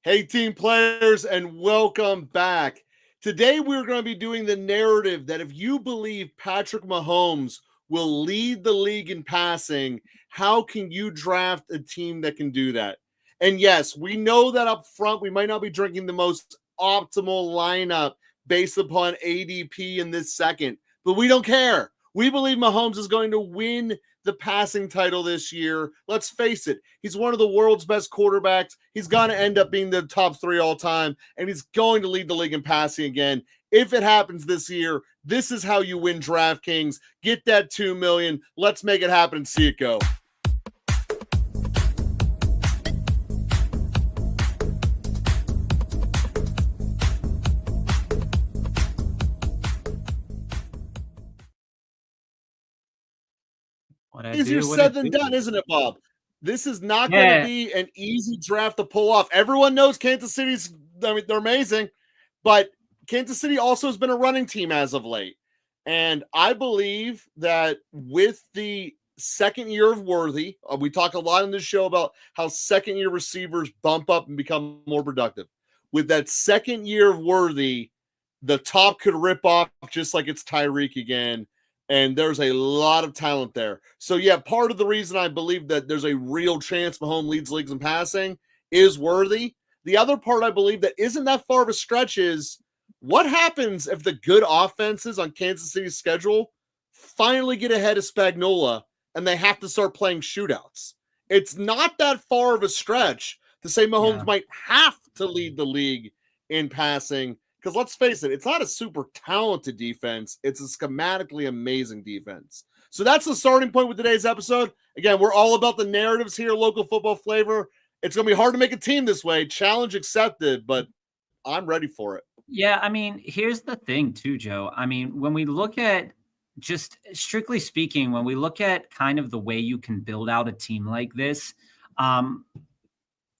Hey, team players, and welcome back. Today, we're going to be doing the narrative that if you believe Patrick Mahomes will lead the league in passing, how can you draft a team that can do that? And yes, we know that up front, we might not be drinking the most optimal lineup based upon ADP in this second, but we don't care. We believe Mahomes is going to win the passing title this year. Let's face it, he's one of the world's best quarterbacks. He's going to end up being the top 3 all time, and he's going to lead the league in passing again. If it happens this year, this is how you win DraftKings. Get that $2 million. Let's make it happen and see it go. Easier said than done, isn't it, Bob? This is not going to be an easy draft to pull off. Everyone knows Kansas City's, they're amazing, but Kansas City also has been a running team as of late. And I believe that with the second year of Worthy, we talk a lot in this show about how second year receivers bump up and become more productive. With that second year of Worthy, the top could rip off just like it's Tyreek again. And there's a lot of talent there. So, yeah, part of the reason I believe that there's a real chance Mahomes leads leagues in passing is Worthy. The other part I believe that isn't that far of a stretch is what happens if the good offenses on Kansas City's schedule finally get ahead of Spagnuolo and they have to start playing shootouts? It's not that far of a stretch to say Mahomes might have to lead the league in passing. Because let's face it, it's not a super talented defense. It's a schematically amazing defense. So that's the starting point with today's episode. Again, we're all about the narratives here, local football flavor. It's going to be hard to make a team this way. Challenge accepted, but I'm ready for it. Yeah, I mean, here's the thing too, Joe. I mean, when we look at, just strictly speaking, when we look at kind of the way you can build out a team like this, and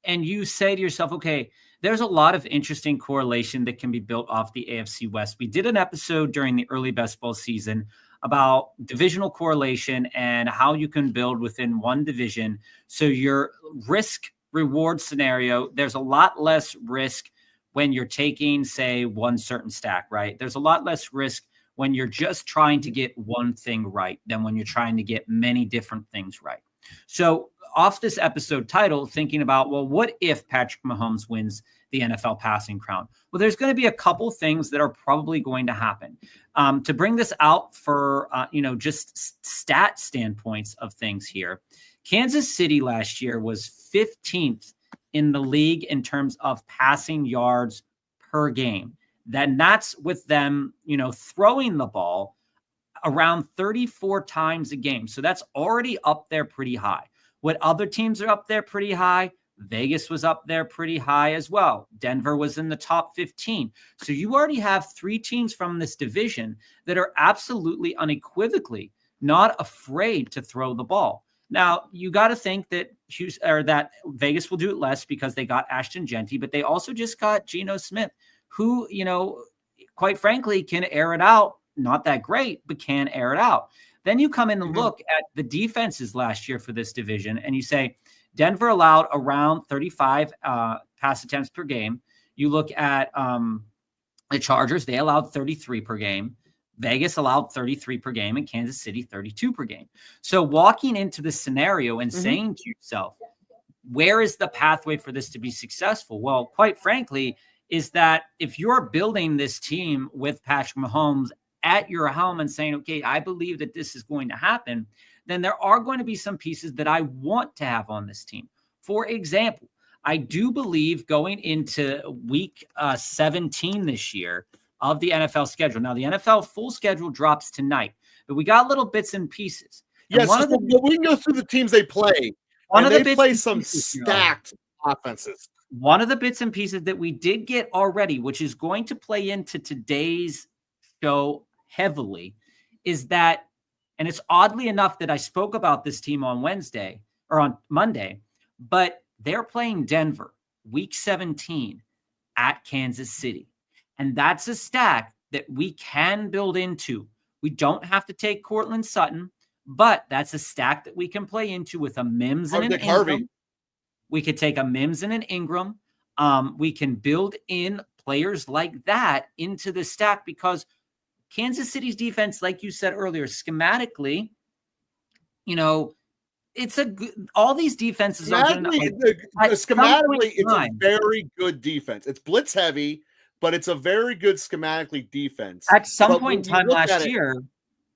you say to yourself, okay, there's a lot of interesting correlation that can be built off the AFC West. We did an episode during the early best ball season about divisional correlation and how you can build within one division. So your risk reward scenario, there's a lot less risk when you're taking, say, one certain stack, right? There's a lot less risk when you're just trying to get one thing right than when you're trying to get many different things right. So off this episode title, thinking about, well, what if Patrick Mahomes wins the NFL passing crown? Well, there's going to be a couple things that are probably going to happen. To bring this out for, just stat standpoints of things here, Kansas City last year was 15th in the league in terms of passing yards per game. That's with them, throwing the ball around 34 times a game. So that's already up there pretty high. What other teams are up there pretty high? Vegas was up there pretty high as well. Denver was in the top 15. So you already have 3 teams from this division that are absolutely unequivocally not afraid to throw the ball. Now, you got to think that that Vegas will do it less because they got Ashton Genty, but they also just got Geno Smith, who, quite frankly, can air it out. Not that great, but can air it out. Then you come in and look at the defenses last year for this division, and you say Denver allowed around 35 pass attempts per game. You look at the Chargers, they allowed 33 per game. Vegas allowed 33 per game, and Kansas City 32 per game. So walking into this scenario and saying to yourself, where is the pathway for this to be successful? Well, quite frankly, is that if you're building this team with Patrick Mahomes at your helm and saying, okay, I believe that this is going to happen, then there are going to be some pieces that I want to have on this team. For example, I do believe going into week 17 this year of the NFL schedule. Now, the NFL full schedule drops tonight, but we got little bits and pieces. Yes, we can go through the teams they play. They play some stacked offenses. One of the bits and pieces that we did get already, which is going to play into today's show heavily, is that, and it's oddly enough that I spoke about this team on Wednesday or on Monday, but they're playing Denver week 17 at Kansas City. And that's a stack that we can build into. We don't have to take Cortland Sutton, but that's a stack that we can play into with a Mims and an Ingram. We could take a Mims and an Ingram, we can build in players like that into the stack because Kansas City's defense, like you said earlier, schematically, it's all these defenses are going to schematically, it's a very good defense. It's blitz heavy, but it's a very good schematically defense. At some point in time last year,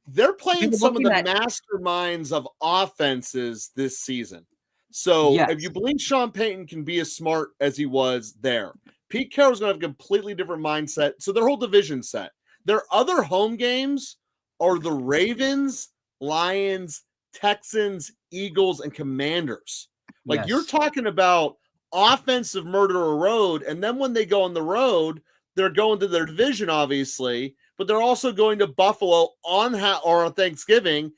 they're playing some of the masterminds of offenses this season. So if you believe Sean Payton can be as smart as he was there, Pete Carroll's going to have a completely different mindset. So their whole division set. Their other home games are the Ravens, Lions, Texans, Eagles, and Commanders. Like you're talking about offensive murder road. And then when they go on the road, they're going to their division, obviously, but they're also going to Buffalo on Thanksgiving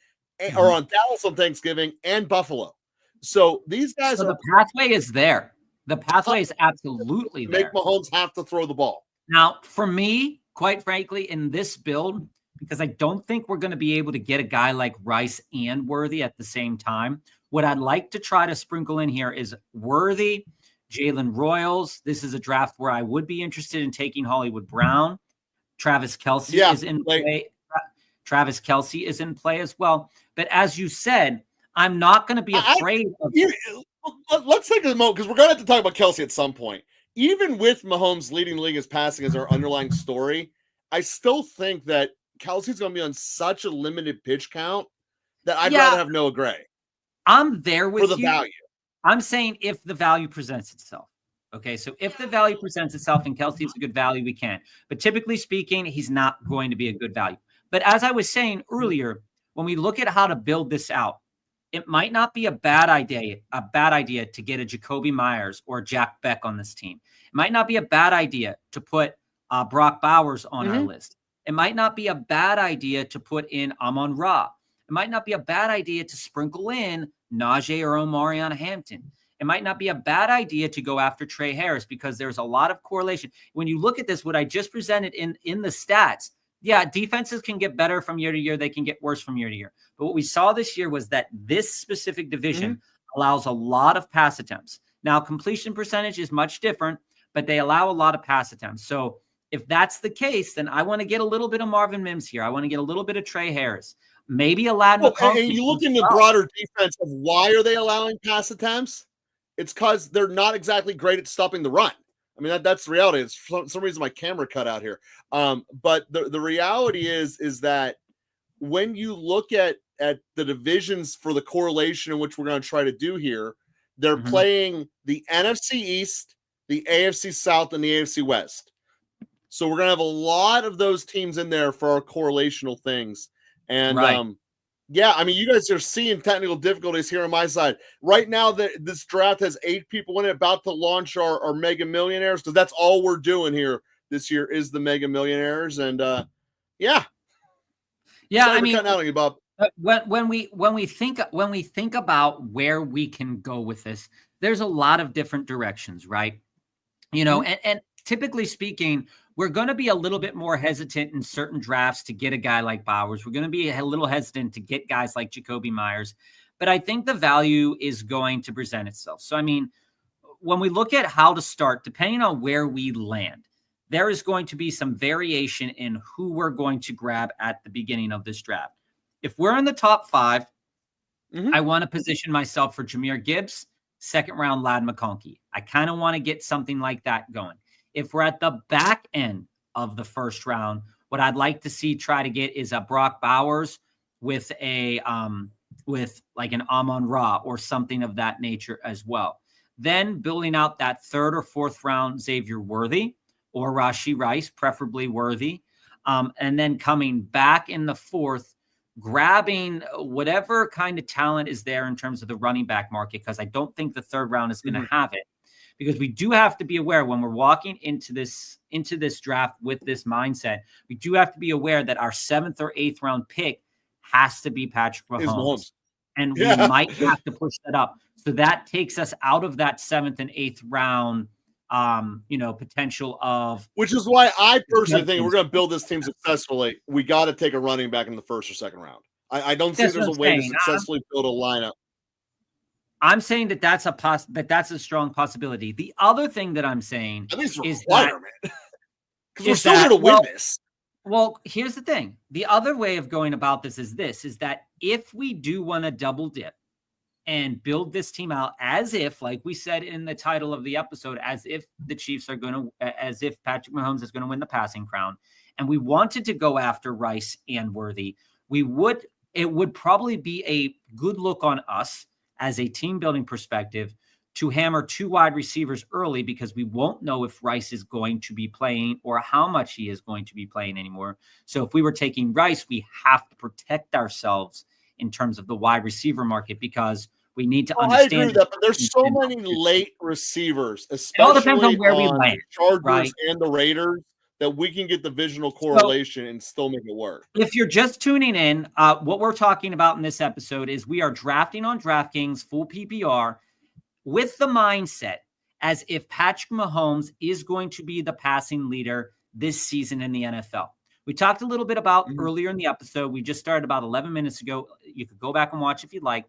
or on Dallas on Thanksgiving and Buffalo. So these guys the pathway is there. The pathway is absolutely there. Make Mahomes have to throw the ball. Now, for me, quite frankly, in this build, because I don't think we're going to be able to get a guy like Rice and Worthy at the same time, what I'd like to try to sprinkle in here is Worthy, Jalen Royals. This is a draft where I would be interested in taking Hollywood Brown. Travis Kelce is in play. Travis Kelce is in play as well. But as you said, I'm not going to be afraid of. Let's take a moment because we're going to have to talk about Kelce at some point. Even with Mahomes leading the league as passing as our underlying story, I still think that Kelce's going to be on such a limited pitch count that I'd rather have Noah Gray. I'm there with for the value. I'm saying if the value presents itself. Okay, so if the value presents itself and Kelce is a good value, we can. But typically speaking, he's not going to be a good value. But as I was saying earlier, when we look at how to build this out, it might not be a bad idea to get a Jacoby Myers or Jack Beck on this team. It might not be a bad idea to put Brock Bowers on our list. It might not be a bad idea to put in Amon-Ra. It might not be a bad idea to sprinkle in Najee or Omarion Hampton. It might not be a bad idea to go after Trey Harris because there's a lot of correlation. When you look at this, what I just presented in the stats, defenses can get better from year to year. They can get worse from year to year. But what we saw this year was that this specific division allows a lot of pass attempts. Now, completion percentage is much different, but they allow a lot of pass attempts. So if that's the case, then I want to get a little bit of Marvin Mims here. I want to get a little bit of Trey Harris. Maybe a Ladd McConkey. And you look in the broader defense of why are they allowing pass attempts? It's because they're not exactly great at stopping the run. I mean, that's the reality. It's for some reason my camera cut out here. But the reality is that when you look at the divisions for the correlation in which we're going to try to do here, they're playing the NFC East, the AFC South, and the AFC West. So we're going to have a lot of those teams in there for our correlational things. And I mean, you guys are seeing technical difficulties here on my side. Right now, this draft has 8 people in it, about to launch our Mega Millionaires, because that's all we're doing here this year is the Mega Millionaires. And I mean, out on you, Bob. When we think about where we can go with this, there's a lot of different directions, right? And typically speaking, we're going to be a little bit more hesitant in certain drafts to get a guy like Bowers. We're going to be a little hesitant to get guys like Jacoby Myers. But I think the value is going to present itself. So, I mean, when we look at how to start, depending on where we land, there is going to be some variation in who we're going to grab at the beginning of this draft. If we're in the top 5, I want to position myself for Jahmyr Gibbs, second round Ladd McConkey. I kind of want to get something like that going. If we're at the back end of the first round, what I'd like to see try to get is a Brock Bowers with with like an Amon-Ra or something of that nature as well. Then building out that 3rd or 4th round Xavier Worthy or Rashee Rice, preferably Worthy. And then coming back in the 4th, grabbing whatever kind of talent is there in terms of the running back market, because I don't think the 3rd round is going to have it. Because we do have to be aware when we're walking into this draft with this mindset, we do have to be aware that our 7th or 8th round pick has to be Patrick Mahomes. And we might have to push that up. So that takes us out of that 7th and 8th round, potential of. Which is why I personally think we're going to build this team successfully. We got to take a running back in the 1st or 2nd round. I don't see there's a way to successfully build a lineup. I'm saying that that's a strong possibility. The other thing that I'm saying is that because we're still here to win this. Well, here's the thing. The other way of going about this is that if we do want to double dip and build this team out as if, like we said in the title of the episode, as if the Chiefs are going to, as if Patrick Mahomes is going to win the passing crown, and we wanted to go after Rice and Worthy, it would probably be a good look on us as a team building perspective to hammer 2 wide receivers early, because we won't know if Rice is going to be playing or how much he is going to be playing anymore. So if we were taking Rice, we have to protect ourselves in terms of the wide receiver market, because we need to understand. I agree with that, but there's so many late receivers, especially it all depends on where we land, Chargers right? and the Raiders, that we can get divisional correlation and still make it work. If you're just tuning in, what we're talking about in this episode is we are drafting on DraftKings full PPR with the mindset as if Patrick Mahomes is going to be the passing leader this season in the NFL. We talked a little bit about earlier in the episode. We just started about 11 minutes ago. You could go back and watch if you'd like.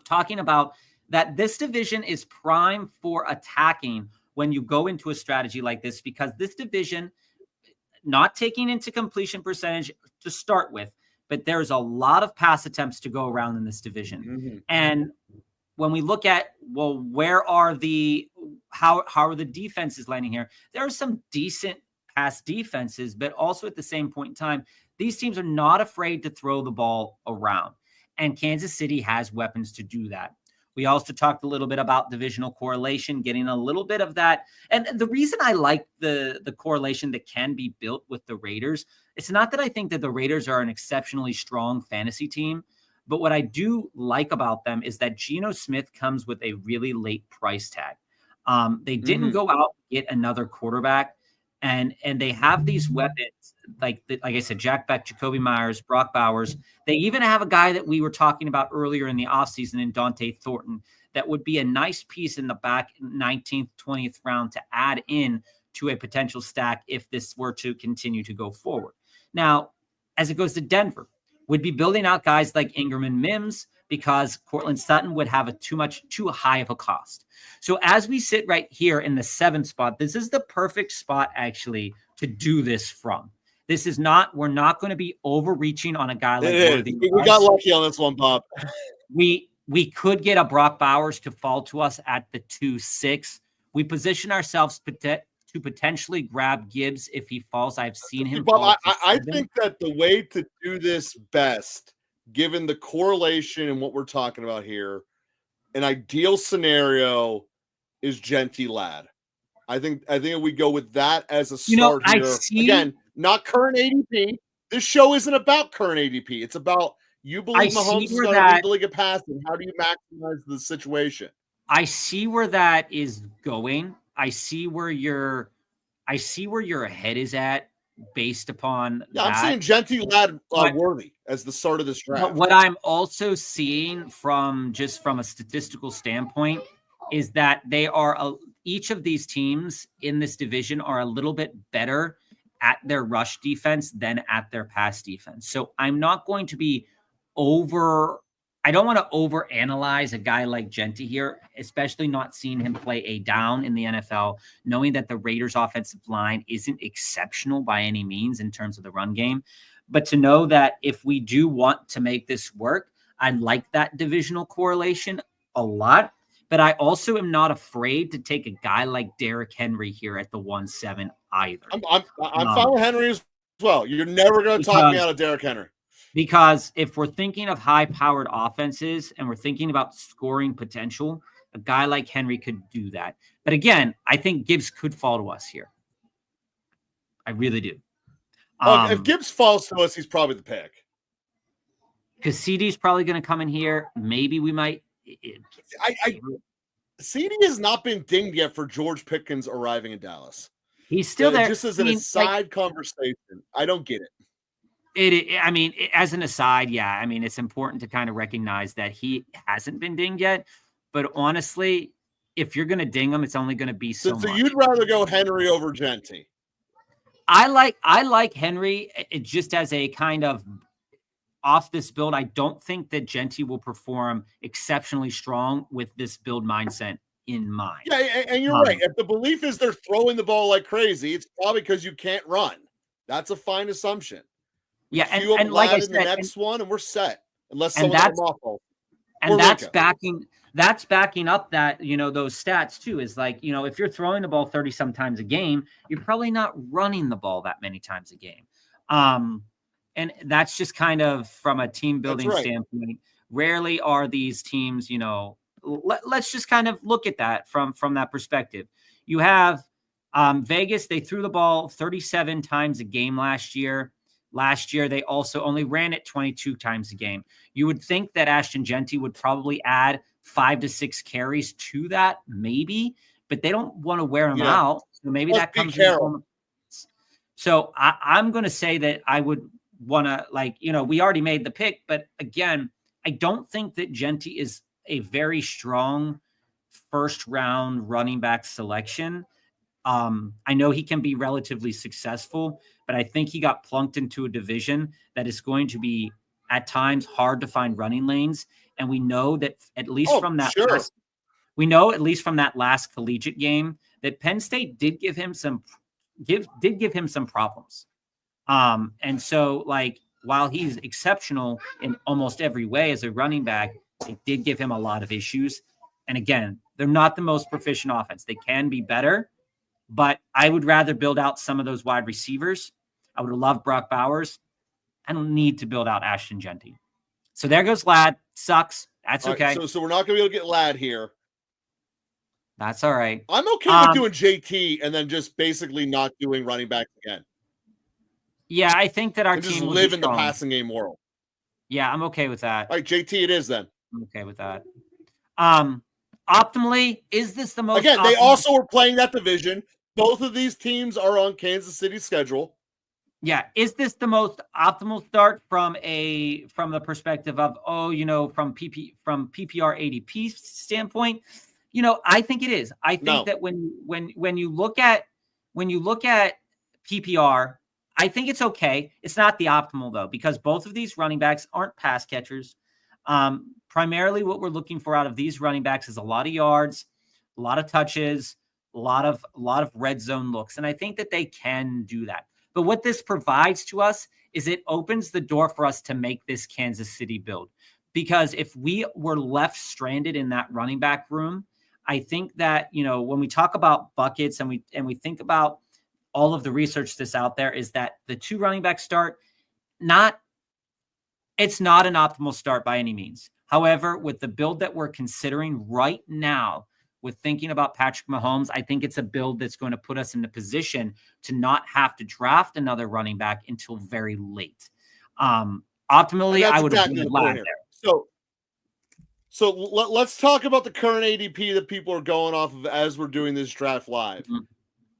Talking about that this division is prime for attacking when you go into a strategy like this, because this division, not taking into completion percentage to start with, but there's a lot of pass attempts to go around in this division. And when we look at, well, where are how are the defenses landing here? There are some decent pass defenses, but also at the same point in time, these teams are not afraid to throw the ball around. And Kansas City has weapons to do that. We also talked a little bit about divisional correlation, getting a little bit of that. And the reason I like the correlation that can be built with the Raiders, it's not that I think that the Raiders are an exceptionally strong fantasy team, but what I do like about them is that Geno Smith comes with a really late price tag. They didn't go out and get another quarterback, and they have these weapons like I said, Jack Beck, Jacoby Myers, Brock Bowers. They even have a guy that we were talking about earlier in the offseason in Dante Thornton that would be a nice piece in the back 19th, 20th round to add in to a potential stack if this were to continue to go forward. Now, as it goes to Denver, would be building out guys like Ingram and Mims, because Cortland Sutton would have too high of a cost. So as we sit right here in the 7th spot, this is the perfect spot actually to do this from. We're not going to be overreaching on a guy like Worthy. We got lucky on this one, Bob. We could get a Brock Bowers to fall to us at the 2-6. We position ourselves to potentially grab Gibbs if he falls. I've seen him. Bob, I think that the way to do this best, given the correlation and what we're talking about here, an ideal scenario is Genty Ladd. I think we go with that as a start here. Again, not current ADP. This show isn't about current ADP. It's about you believe Mahomes is going to lead the league of passing. How do you maximize the situation? I see where that is going. I see where your head is at based upon that. I'm saying Genty Ladd Worthy as the start of this draft. But what I'm also seeing from a statistical standpoint is that each of these teams in this division are a little bit better at their rush defense than at their pass defense. So I'm not going to be I don't want to overanalyze a guy like Genty here, especially not seeing him play a down in the NFL, knowing that the Raiders offensive line isn't exceptional by any means in terms of the run game. But to know that if we do want to make this work, I like that divisional correlation a lot. But I also am not afraid to take a guy like Derrick Henry here at the 1-7 either. I'm fine with Henry as well. You're never going to talk me out of Derrick Henry. Because if we're thinking of high-powered offenses and we're thinking about scoring potential, a guy like Henry could do that. But again, I think Gibbs could fall to us here. I really do. If Gibbs falls to us, he's probably the pick. Because CD's probably going to come in here. Maybe we might. CD has not been dinged yet for George Pickens arriving in Dallas. He's still there. Just as an aside conversation, I don't get it. As an aside, yeah. It's important to kind of recognize that he hasn't been dinged yet. But honestly, if you're going to ding him, it's only going to be so much. So you'd rather go Henry over Genty? I like Henry just as a kind of off this build, I don't think that Genty will perform exceptionally strong with this build mindset in mind. Yeah, and you're right. If the belief is they're throwing the ball like crazy, it's probably because you can't run. That's a fine assumption. Yeah, Queue up and like I Lad said, in the next one, and we're set. Unless and someone's that's awful. and that's backing up that, those stats too, is like, if you're throwing the ball 30 sometimes a game, you're probably not running the ball that many times a game. And that's just kind of from a team building standpoint. Rarely are these teams, let's just kind of look at that from that perspective. You have Vegas, they threw the ball 37 times a game last year. Last year, they also only ran it 22 times a game. You would think that Ashton Genty would probably add 5 to 6 carries to that, maybe, but they don't want to wear him out. So maybe that comes in. So I'm going to say that I would want to, we already made the pick, but again, I don't think that Genty is a very strong first round running back selection. I know he can be relatively successful, but I think he got plunked into a division that is going to be at times hard to find running lanes. And we know that at least from that last collegiate game that Penn State did give him some problems. And so while he's exceptional in almost every way as a running back, they did give him a lot of issues. And again, they're not the most proficient offense. They can be better. But I would rather build out some of those wide receivers. I would love Brock Bowers. I don't need to build out Ashton Genty. So there goes Ladd. Sucks. That's okay. Right, so we're not going to be able to get Ladd here. That's all right. I'm okay with doing JT and then just basically not doing running back again. Yeah, I think that our team just live in the passing game world. Yeah, I'm okay with that. All right, JT it is then. I'm okay with that. Optimally, is this the most? Again, they also are playing that division. Both of these teams are on Kansas City's schedule. Yeah, is this the most optimal start from the perspective of from PPR ADP standpoint? I think it is. I think that when you look at PPR, I think it's okay. It's not the optimal though, because both of these running backs aren't pass catchers. Primarily what we're looking for out of these running backs is a lot of yards, a lot of touches, a lot of red zone looks. And I think that they can do that. But what this provides to us is it opens the door for us to make this Kansas City build. Because if we were left stranded in that running back room, I think that, when we talk about buckets and we think about all of the research that's out there, is that the 2 running back start, it's not an optimal start by any means. However, with the build that we're considering right now, with thinking about Patrick Mahomes, I think it's a build that's going to put us in the position to not have to draft another running back until very late. Optimally, I would have been Ladd there. So let's talk about the current ADP that people are going off of as we're doing this draft live. Mm-hmm.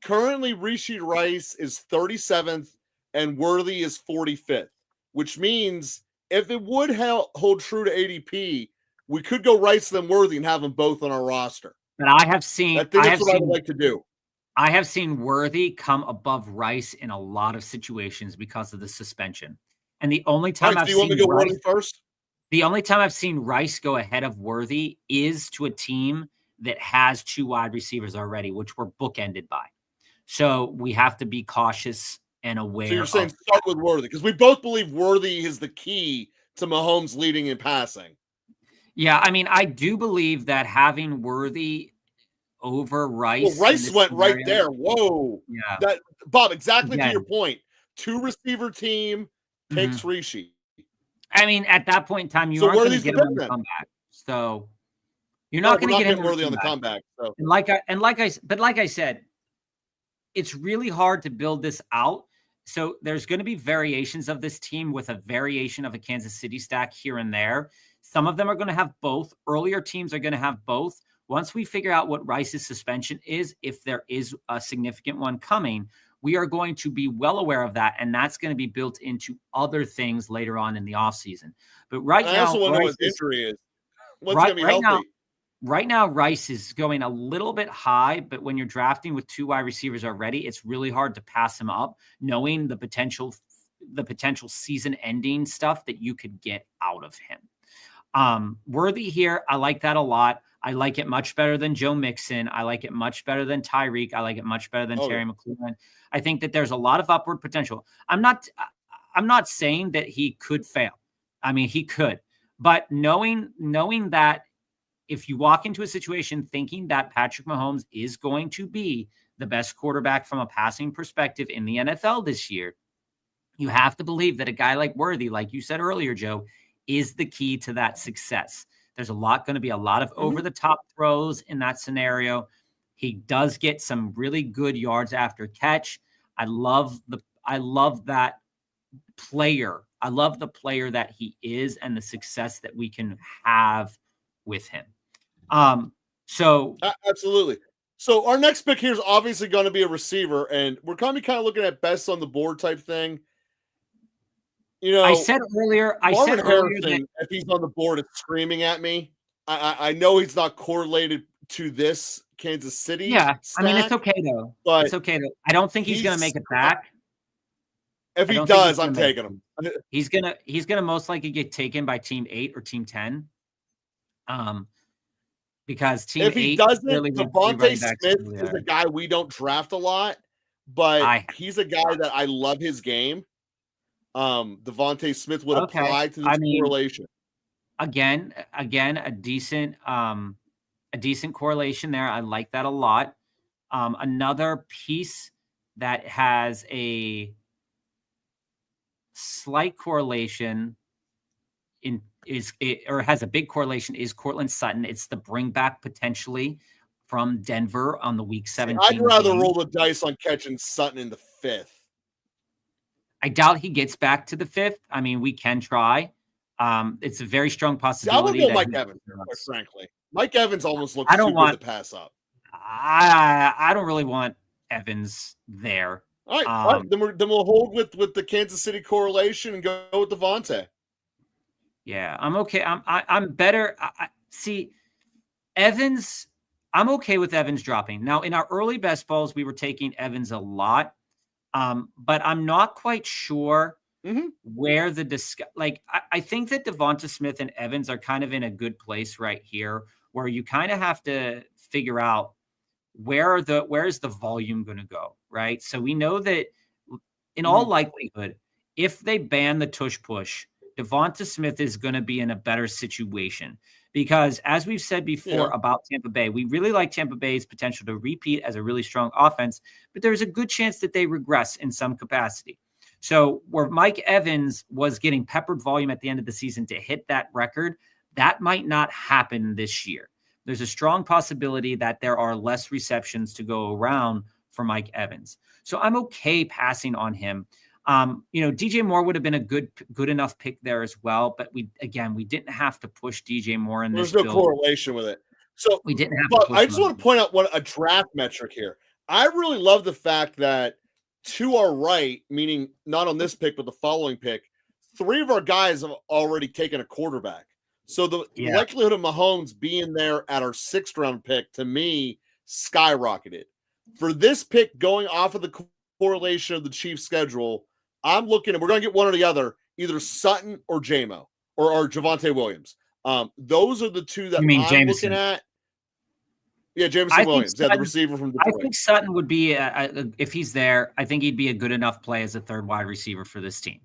Currently, Rashee Rice is 37th and Worthy is 45th, which means if it would hold true to ADP, we could go Rice then Worthy and have them both on our roster. But I think that's what I would like to do. I have seen Worthy come above Rice in a lot of situations because of the suspension. And the only time I've seen Worthy first? The only time I've seen Rice go ahead of Worthy is to a team that has 2 wide receivers already, which were bookended by. So we have to be cautious and aware. So you're saying start with Worthy, because we both believe Worthy is the key to Mahomes leading in passing. Yeah, I mean, I do believe that having Worthy over Rice. Well, Rice went right there. Whoa. Yeah. Bob, exactly to your point. 2 receiver team takes Rashee. I mean, at that point in time, you aren't going to get him on the comeback. So you're not going to get him Worthy on the comeback. So. And like I said, it's really hard to build this out. So there's going to be variations of this team with a variation of a Kansas City stack here and there. Some of them are going to have both. Earlier teams are going to have both. Once we figure out what Rice's suspension is, if there is a significant one coming, we are going to be well aware of that, and that's going to be built into other things later on in the offseason. But right now, I also want to know what his injury is. What's going to be healthy? Right now, Rice is going a little bit high, but when you're drafting with 2 wide receivers already, it's really hard to pass him up, knowing the potential the potential season-ending stuff that you could get out of him. Worthy here, I like that a lot. I like it much better than Joe Mixon. I like it much better than Tyreek. I like it much better than Terry McLaurin. I think that there's a lot of upward potential. I'm not saying that he could fail. I mean, he could, but knowing that if you walk into a situation thinking that Patrick Mahomes is going to be the best quarterback from a passing perspective in the NFL this year, you have to believe that a guy like Worthy, like you said earlier, Joe, is the key to that success. There's going to be a lot of over-the-top throws in that scenario. He does get some really good yards after catch. I love that player. I love the player that he is and the success that we can have with him. So absolutely. So our next pick here is obviously going to be a receiver, and we're going to be kind of looking at best on the board type thing. You know, I said earlier, that if he's on the board, it's screaming at me. I know he's not correlated to this Kansas City. Yeah, stack, I mean, it's okay though. But it's okay though. I don't think he's going to make it back. If he does, I'm taking him. He's gonna most likely get taken by Team 8 or Team 10. Because Team 8, if he doesn't, really Devontae Smith is a guy we don't draft a lot, but he's a guy that I love his game. Devontae Smith would apply to this correlation. Again, a decent correlation there. I like that a lot. Another piece that has a slight correlation has a big correlation is Cortland Sutton. It's the bring back potentially from Denver on the week 17. I'd rather roll the dice on catching Sutton in the 5th. I doubt he gets back to the 5th. I mean, we can try. It's a very strong possibility. I would go Mike Evans, quite frankly. Mike Evans almost looks too good to pass up. I don't really want Evans there. All right. Then we'll hold with the Kansas City correlation and go with Devontae. Yeah, I'm okay. I'm better. See, Evans. I'm okay with Evans dropping. Now, in our early best balls, we were taking Evans a lot, but I'm not quite sure where I think that Devonta Smith and Evans are kind of in a good place right here, where you kind of have to figure out where's the volume going to go, right? So we know that in all likelihood, if they ban the tush push, Devonta Smith is going to be in a better situation because, as we've said before about Tampa Bay, we really like Tampa Bay's potential to repeat as a really strong offense, but there's a good chance that they regress in some capacity. So where Mike Evans was getting peppered volume at the end of the season to hit that record, that might not happen this year. There's a strong possibility that there are less receptions to go around for Mike Evans. So I'm okay passing on him. DJ Moore would have been a good enough pick there as well, but we didn't have to push DJ Moore in this. There's no correlation with it, so we didn't have. But I just want to point out a draft metric here. I really love the fact that to our right, meaning not on this pick but the following pick, 3 of our guys have already taken a quarterback. So the likelihood of Mahomes being there at our 6th round pick to me skyrocketed. For this pick, going off of the correlation of the Chiefs' schedule, I'm looking at, we're going to get one or the other, either Sutton or JMO or Javonte Williams. Those are the 2 that I'm looking at. Yeah, Jameson Williams, the receiver from Detroit. I think Sutton would be, if he's there, I think he'd be a good enough play as a 3rd wide receiver for this team.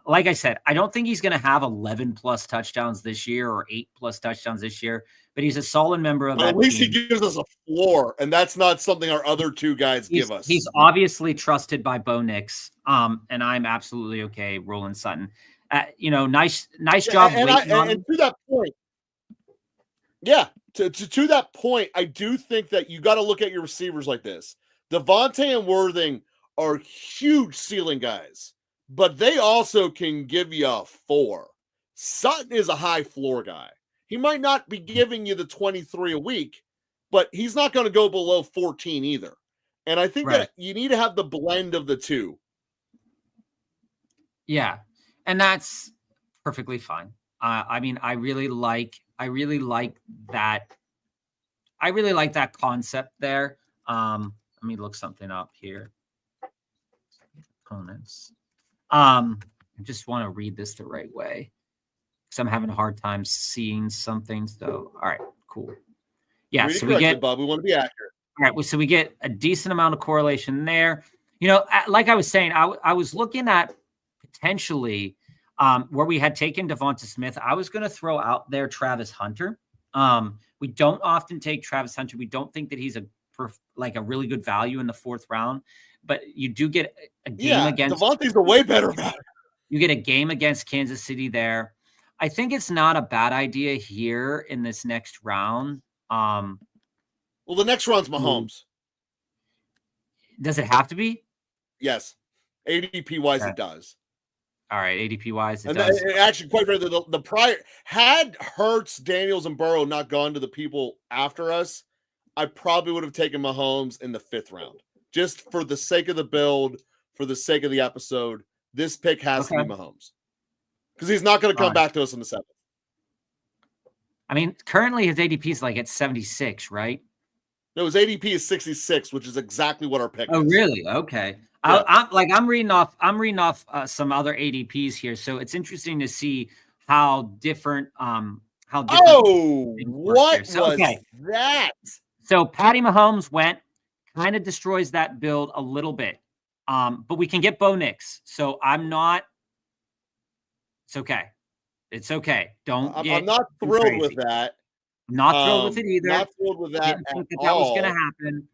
Like I said, I don't think he's going to have 11 plus touchdowns this year or 8 plus touchdowns this year, but he's a solid member of that team. At least he gives us a floor, and that's not something our other 2 guys give us. He's obviously trusted by Bo Nix, and I'm absolutely okay rolling Sutton. Nice job. And to that point, to that point, I do think that you got to look at your receivers like this. Devontae and Worthing are huge ceiling guys, but they also can give you a 4. Sutton is a high floor guy. He might not be giving you the 23 a week, but he's not going to go below 14 either. And I think that you need to have the blend of the 2. Yeah. And that's perfectly fine. I really like that. I really like that concept there. Let me look something up here. Opponents. I just want to read this the right way because I'm having a hard time seeing something. So, all right, cool. Yeah, Read it so correctly, we get Bob. We want to be accurate. All right, so we get a decent amount of correlation there. You know, like I was saying, I was looking at potentially where we had taken Devonta Smith. I was going to throw out there Travis Hunter. We don't often take Travis Hunter. We don't think that he's a really good value in the 4th round, but you do get a game against Devonta's a way better value. You get a game against Kansas City there. I think it's not a bad idea here in this next round. Well, the next round's Mahomes. Does it have to be? Yes. ADP wise, It does. All right, ADP wise, it does. Actually, quite frankly, the prior had Hurts, Daniels, and Burrow not gone to the people after us, I probably would have taken Mahomes in the 5th round. Just for the sake of the build, for the sake of the episode, this pick has to be Mahomes. Because he's not going to come back to us in the 7th. I mean, currently his ADP is like at 76, right? No, his ADP is 66, which is exactly what our pick is. Oh, really? Okay. Yeah. I'm reading off some other ADPs here, so it's interesting to see how different. What was that? So Patty Mahomes kind of destroys that build a little bit, but we can get Bo Nix. So I'm not. It's okay. It's okay. I'm not thrilled with that. Not thrilled with it either. Not thrilled with that. Didn't think that was going to happen,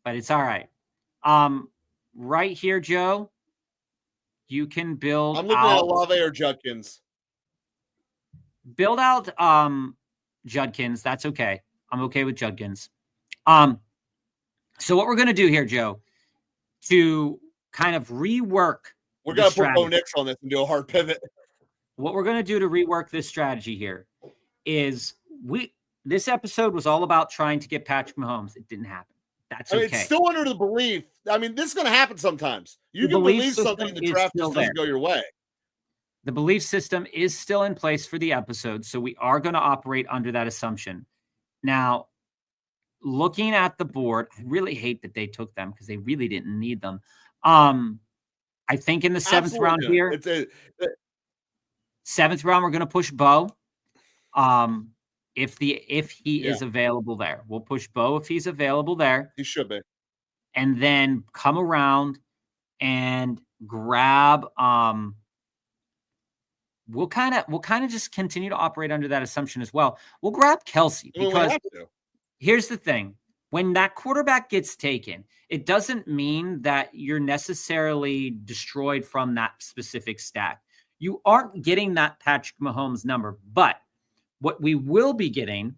but it's all right. Right here, Joe, you can build. I'm looking at Olave or Judkins. Build out Judkins. That's okay. I'm okay with Judkins. So what we're going to do here, Joe, to kind of rework. We're going to put Bo Nix on this and do a hard pivot. What we're going to do to rework this strategy here is this episode was all about trying to get Patrick Mahomes. It didn't happen. That's okay. It's still under the belief. I mean, this is going to happen sometimes. You can believe something in the draft just doesn't go your way. The belief system is still in place for the episode, so we are going to operate under that assumption. Now, looking at the board, I really hate that they took them because they really didn't need them. I think in the 7th round here, 7th round, we're going to push Bo. If he is available there, we'll push Bo if he's available there. He should be. And then come around and grab. We'll kind of just continue to operate under that assumption as well. We'll grab Kelsey because here's the thing: when that quarterback gets taken, it doesn't mean that you're necessarily destroyed from that specific stack. You aren't getting that Patrick Mahomes number, but what we will be getting,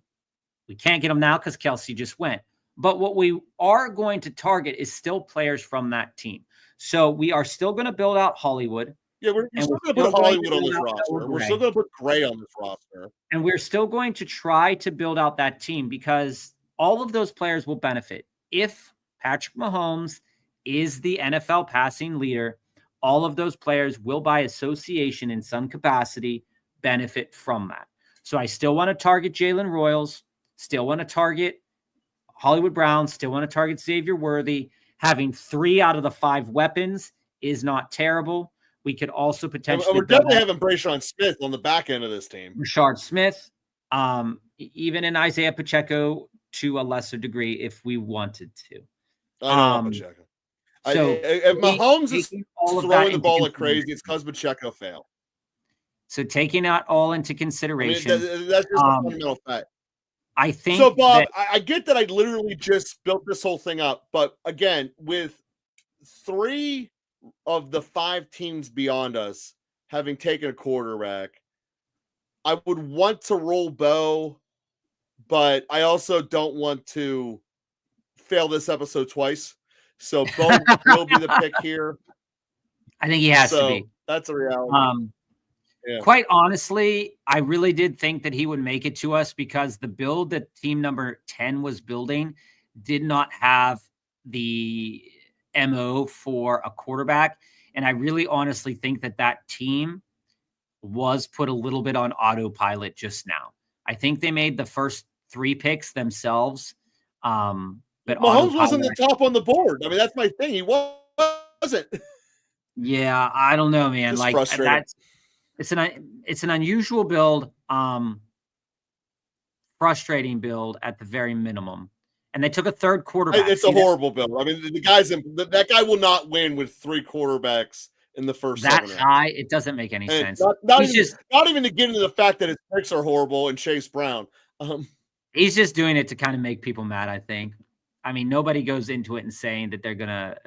we can't get them now because Kelsey just went. But what we are going to target is still players from that team. So we are still going to build out Hollywood. Yeah, we're still going to put Hollywood on this roster. We're still going to put Gray on this roster. And we're still going to try to build out that team because all of those players will benefit. If Patrick Mahomes is the NFL passing leader, all of those players will, by association in some capacity, benefit from that. So I still want to target Jalen Royals, still want to target Hollywood Brown, still want to target Xavier Worthy. Having 3 out of the 5 weapons is not terrible. We could also potentially. We're definitely having Brayshawn Smith on the back end of this team. Rashard Smith, even in Isaiah Pacheco to a lesser degree if we wanted to. I know Pacheco. So if Mahomes is throwing the ball like crazy, it's because Pacheco failed. So taking that all into consideration, that's just a fundamental fact. I think so, Bob. I get that I literally just built this whole thing up, but again, with 3 of the 5 teams beyond us having taken a quarterback, I would want to roll Bo, but I also don't want to fail this episode twice. So Bo will be the pick here. I think he has to be. That's a reality. Quite honestly, I really did think that he would make it to us because the build that team number 10 was building did not have the MO for a quarterback. And I really honestly think that team was put a little bit on autopilot just now. I think they made the first 3 picks themselves. But Mahomes wasn't the top on the board. I mean, that's my thing. He wasn't. Yeah, I don't know, man. It's Like frustrating. it's an unusual build, frustrating build at the very minimum. And they took a third quarterback. It's a horrible build. I mean, the guy's that guy will not win with 3 quarterbacks in the first that 7 rounds. high. It doesn't make any And sense. not even to get into the fact that his picks are horrible and Chase Brown. He's just doing it to kind of make people mad, I think. I mean, nobody goes into it and saying that they're gonna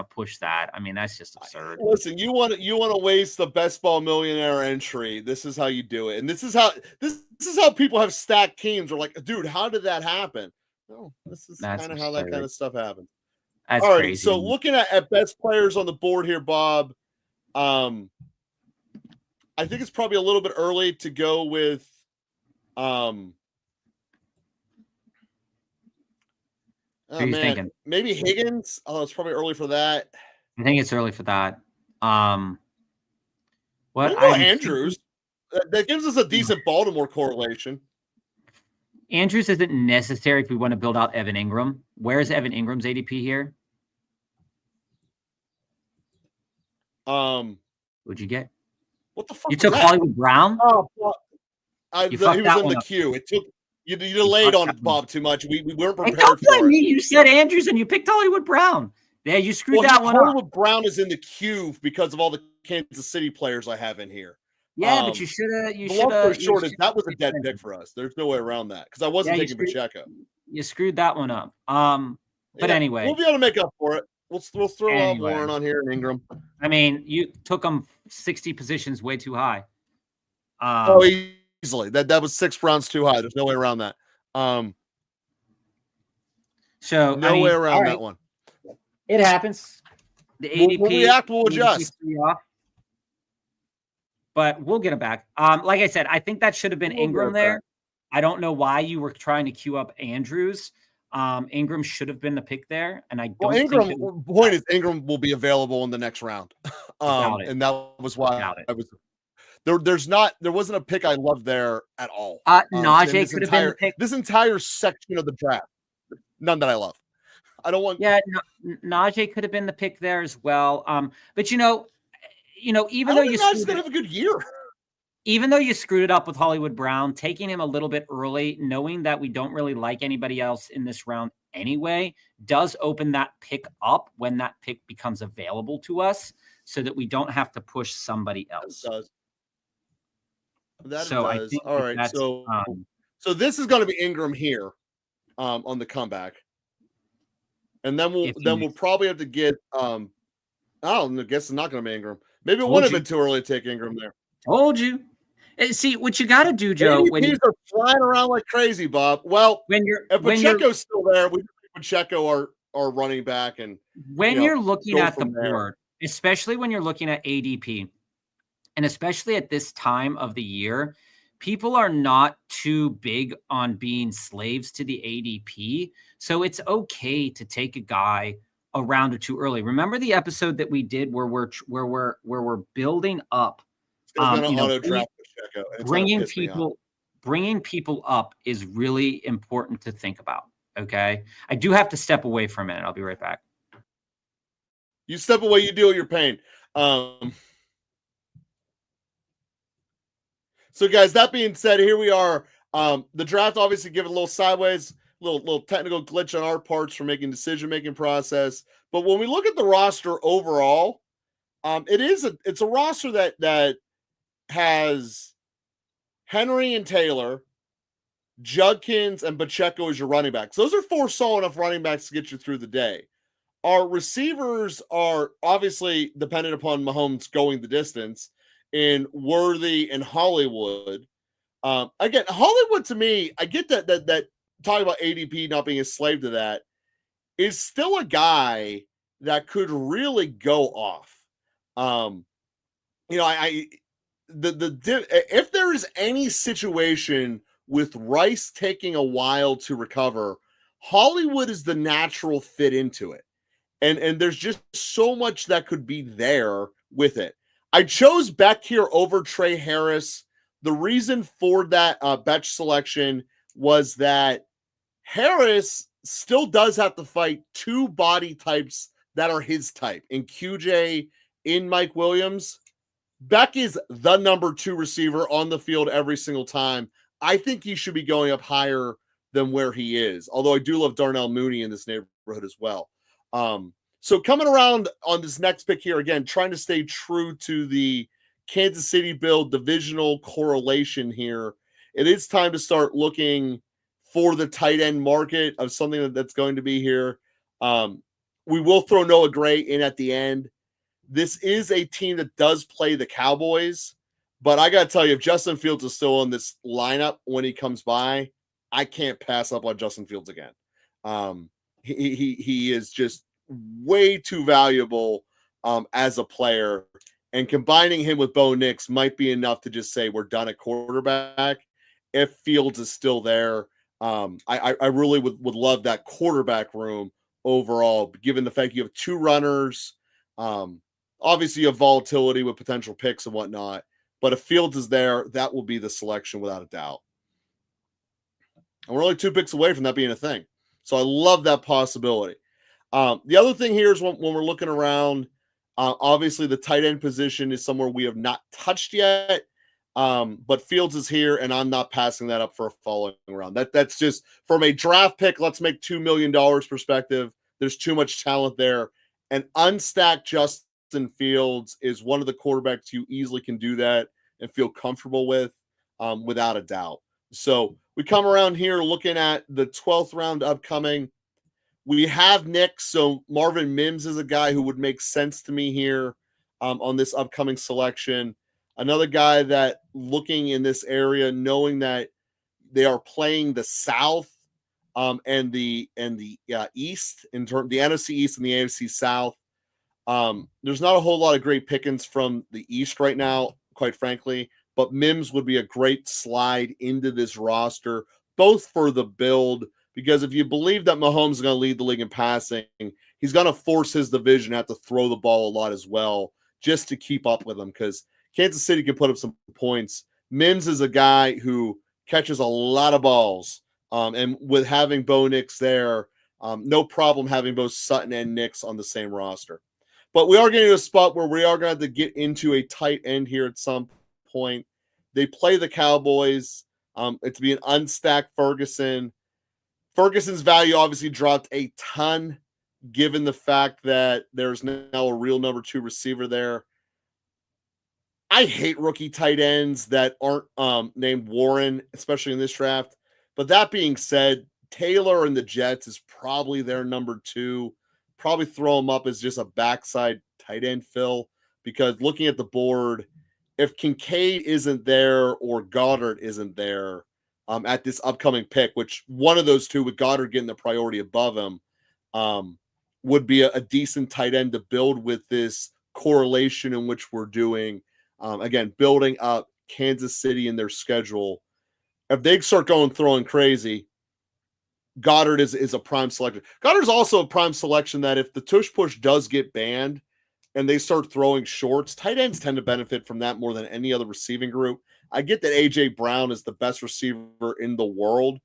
push that. I mean, that's just absurd. Listen, you want to waste the best ball millionaire entry. This is how you do it, and this is how people have stacked teams. Are like, dude, how did that happen? No, this is kind of how that kind of stuff happens. That's all right. crazy. So looking at best players on the board here, Bob. I think it's probably a little bit early to go with. Who are you thinking? Maybe Higgins. Oh, it's probably early for that. I think it's early for that. What about Andrews? That gives us a decent Baltimore correlation. Andrews isn't necessary if we want to build out Evan Ingram. Where's Evan Ingram's ADP here? What'd you get? What the fuck? You took Hollywood Brown? Oh, he was in the queue. It took you delayed on Bob too much. We weren't prepared for it. You said Andrews and you picked Hollywood Brown. Yeah, you screwed that one up. Hollywood Brown is in the queue because of all the Kansas City players I have in here. Yeah, but you should have. That was a dead pick for us. There's no way around that because I wasn't taking Pacheco. You screwed that one up. But anyway, we'll be able to make up for it. We'll throw out Warren on here and Ingram. I mean, you took them 60 positions way too high. Easily. That was 6 rounds too high. There's no way around that. Way around that one. It happens. The ADP we'll react. We'll adjust. But we'll get it back. Like I said, I think that should have been Ingram there. I don't know why you were trying to queue up Andrews. Ingram should have been the pick there, and I don't. Point is, Ingram will be available in the next round, and that was why I was. There wasn't a pick I loved there at all. Najee could have been the pick. This entire section of the draft, none that I love. I don't want. Yeah, Najee could have been the pick there as well. But even though you Najee's gonna have a good year. Even though you screwed it up with Hollywood Brown, taking him a little bit early, knowing that we don't really like anybody else in this round anyway, does open that pick up when that pick becomes available to us so that we don't have to push somebody else. It does. That so does. I think all right. So this is going to be Ingram here on the comeback. And then we'll probably have to get I guess it's not going to be Ingram. Maybe it wouldn't have been too early to take Ingram there. Told you. See, what you got to do, Joe. ADPs are flying around like crazy, Bob. Well, if Pacheco's still there, we put Pacheco our running back. And when you're looking at the board, especially when you're looking at ADP, and especially at this time of the year, people are not too big on being slaves to the ADP. So it's okay to take a guy a round or two early. Remember the episode that we did where we're building up. Bringing people up is really important to think about. Okay, I do have to step away for a minute. I'll be right back. You step away, you deal with your pain. So, guys, that being said, here we are. The draft obviously given a little sideways, little technical glitch on our parts for making decision-making process. But when we look at the roster overall, it's a roster that has Henry and Taylor, Judkins, and Pacheco as your running backs. Those are 4 solid enough running backs to get you through the day. Our receivers are obviously dependent upon Mahomes going the distance in Worthy and Hollywood. Again, Hollywood to me, I get that talking about ADP not being a slave to that, is still a guy that could really go off. If there is any situation with Rice taking a while to recover, Hollywood is the natural fit into it. And there's just so much that could be there with it. I chose Beck here over Trey Harris. The reason for that Beck selection was that Harris still does have to fight 2 body types that are his type in QJ in Mike Williams, Beck is the number 2 receiver on the field every single time. I think he should be going up higher than where he is, although I do love Darnell Mooney in this neighborhood as well. So coming around on this next pick here, again, trying to stay true to the Kansas City build divisional correlation here, it is time to start looking for the tight end market of something that's going to be here. We will throw Noah Gray in at the end. This is a team that does play the Cowboys, but I got to tell you, if Justin Fields is still on this lineup when he comes by, I can't pass up on Justin Fields again. He is just way too valuable as a player, and combining him with Bo Nix might be enough to just say we're done at quarterback. If Fields is still there, I really would love that quarterback room overall, given the fact you have 2 runners. Obviously, you have volatility with potential picks and whatnot, but if Fields is there, that will be the selection without a doubt. And we're only 2 picks away from that being a thing. So I love that possibility. The other thing here is when we're looking around, obviously the tight end position is somewhere we have not touched yet, but Fields is here, and I'm not passing that up for a following round. That's just from a draft pick, let's make $2 million perspective. There's too much talent there. And unstacked Justin Fields is one of the quarterbacks you easily can do that and feel comfortable with, without a doubt. So we come around here looking at the 12th round upcoming. We have Nick, so Marvin Mims is a guy who would make sense to me here on this upcoming selection. Another guy that looking in this area, knowing that they are playing the South and the East, in terms the NFC East and the AFC South. There's not a whole lot of great pickings from the East right now, quite frankly, but Mims would be a great slide into this roster, both for the build, because if you believe that Mahomes is going to lead the league in passing, he's going to force his division to have to throw the ball a lot as well, just to keep up with him, because Kansas City can put up some points. Mims is a guy who catches a lot of balls, and with having Bo Nix there, no problem having both Sutton and Nix on the same roster. But we are getting to a spot where we are going to have to get into a tight end here at some point. They play the Cowboys. It's be an unstacked Ferguson. Ferguson's value obviously dropped a ton, given the fact that there's now a real number 2 receiver there. I hate rookie tight ends that aren't named Warren, especially in this draft. But that being said, Taylor and the Jets is probably their number 2. Probably throw him up as just a backside tight end fill, because looking at the board, if Kincaid isn't there or Goddard isn't there at this upcoming pick, which one of those 2 with Goddard getting the priority above him would be a decent tight end to build with this correlation in which we're doing. Again, building up Kansas City in their schedule. If they start throwing crazy, Goddard is a prime selection. Goddard's also a prime selection that if the tush push does get banned and they start throwing shorts, tight ends tend to benefit from that more than any other receiving group. I get that A.J. Brown is the best receiver in the world,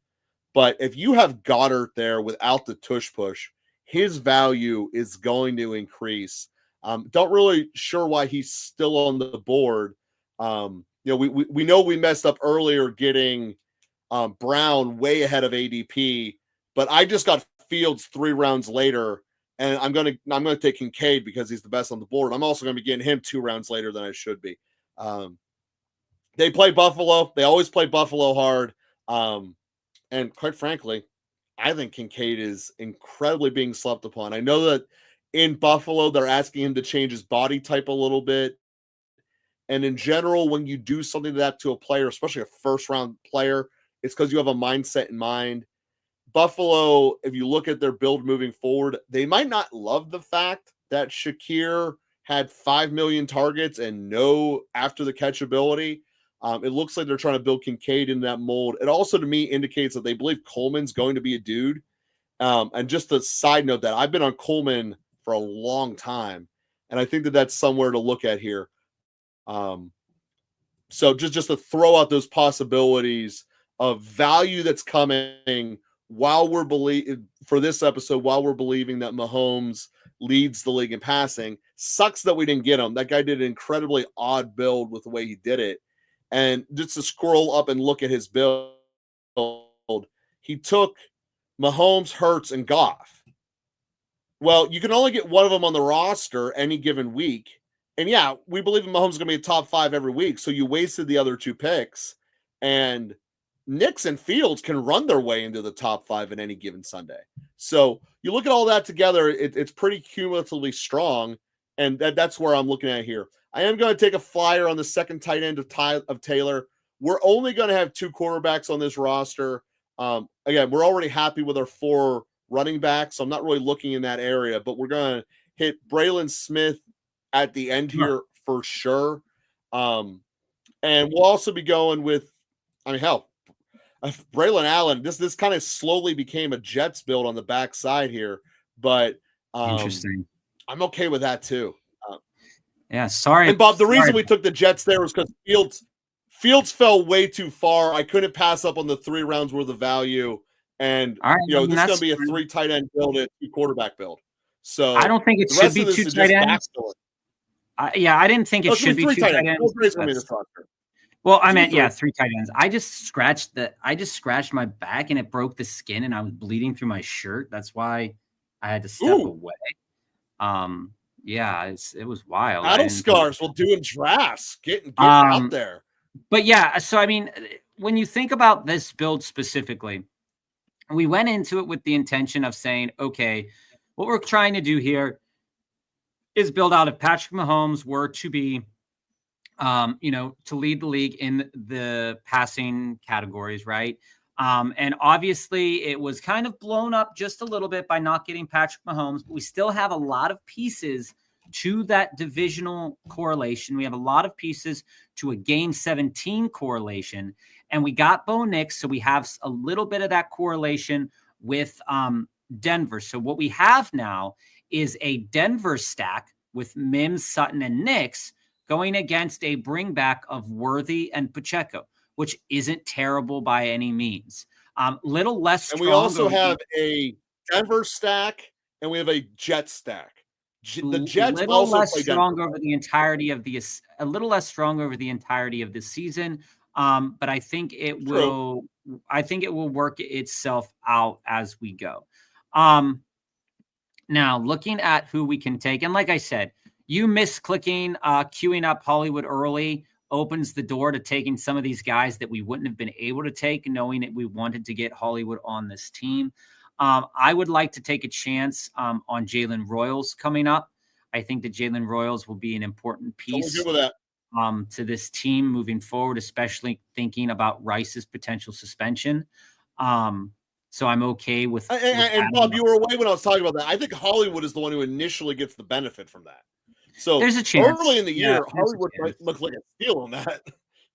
but if you have Goddard there without the tush push, his value is going to increase. Don't really sure why he's still on the board. We know we messed up earlier getting Brown way ahead of ADP, but I just got Fields 3 rounds later, and I'm gonna take Kincaid because he's the best on the board. I'm also gonna be getting him 2 rounds later than I should be. They play Buffalo. They always play Buffalo hard, and quite frankly, I think Kincaid is incredibly being slept upon. I know that in Buffalo they're asking him to change his body type a little bit. And in general, when you do something like that to a player, especially a first-round player, it's because you have a mindset in mind. Buffalo, if you look at their build moving forward, they might not love the fact that Shakir had 5 million targets and no after-the-catch ability. It looks like they're trying to build Kincaid in that mold. It also, to me, indicates that they believe Coleman's going to be a dude. And just a side note that I've been on Coleman for a long time, and I think that that's somewhere to look at here. So just to throw out those possibilities of value that's coming while we're believing that Mahomes leads the league in passing. Sucks that we didn't get him. That guy did an incredibly odd build with the way he did it. And just to scroll up and look at his build, he took Mahomes, Hurts, and Goff. Well, you can only get one of them on the roster any given week. And yeah, we believe in Mahomes is going to be a top 5 every week. So you wasted the other 2 picks. And Knicks and Fields can run their way into the top 5 in any given Sunday. So you look at all that together, it's pretty cumulatively strong. And that's where I'm looking at here. I am going to take a flyer on the second tight end of Taylor. We're only going to have 2 quarterbacks on this roster. Again, we're already happy with our 4 running backs, so I'm not really looking in that area, but we're going to hit Braylon Smith at the end here for sure. And we'll also be going with, Braylon Allen. This kind of slowly became a Jets build on the backside here, but interesting. I'm okay with that too. Yeah, sorry. And Bob, the reason we took the Jets there was because Fields fell way too far. I couldn't pass up on the 3 rounds worth of value. And, this is going to be a 3 tight end build, a 2 quarterback build. So I don't think it should be 2 tight ends. I didn't think it should be 2 tight ends. Well, I meant 3 tight ends. I just scratched my back and it broke the skin and I was bleeding through my shirt. That's why I had to step away. It was wild. Battle scars while doing drafts, getting out there. But yeah, so I mean, when you think about this build specifically, we went into it with the intention of saying, okay, what we're trying to do here is build out if Patrick Mahomes were to be, to lead the league in the passing categories, right? And obviously it was kind of blown up just a little bit by not getting Patrick Mahomes, but we still have a lot of pieces to that divisional correlation. We have a lot of pieces to a game 17 correlation, and we got Bo Nix, so we have a little bit of that correlation with Denver. So what we have now is a Denver stack with Mims, Sutton, and Nix going against a bringback of Worthy and Pacheco, which isn't terrible by any means. Little less strong. And we also have a Denver stack and we have a Jet stack. The Jets also less strong over the entirety of a little less strong over the entirety of the season. But I think it will. I think it will work itself out as we go. Now looking at who we can take, and like I said, you misclicking, queuing up Hollywood early opens the door to taking some of these guys that we wouldn't have been able to take, knowing that we wanted to get Hollywood on this team. I would like to take a chance on Jalen Royals coming up. I think that Jalen Royals will be an important piece to this team moving forward, especially thinking about Rice's potential suspension. So I'm okay with. And Bob, you were away when I was talking about that. I think Hollywood is the one who initially gets the benefit from that. So there's a chance early in the year, Hollywood might look like a steal on that.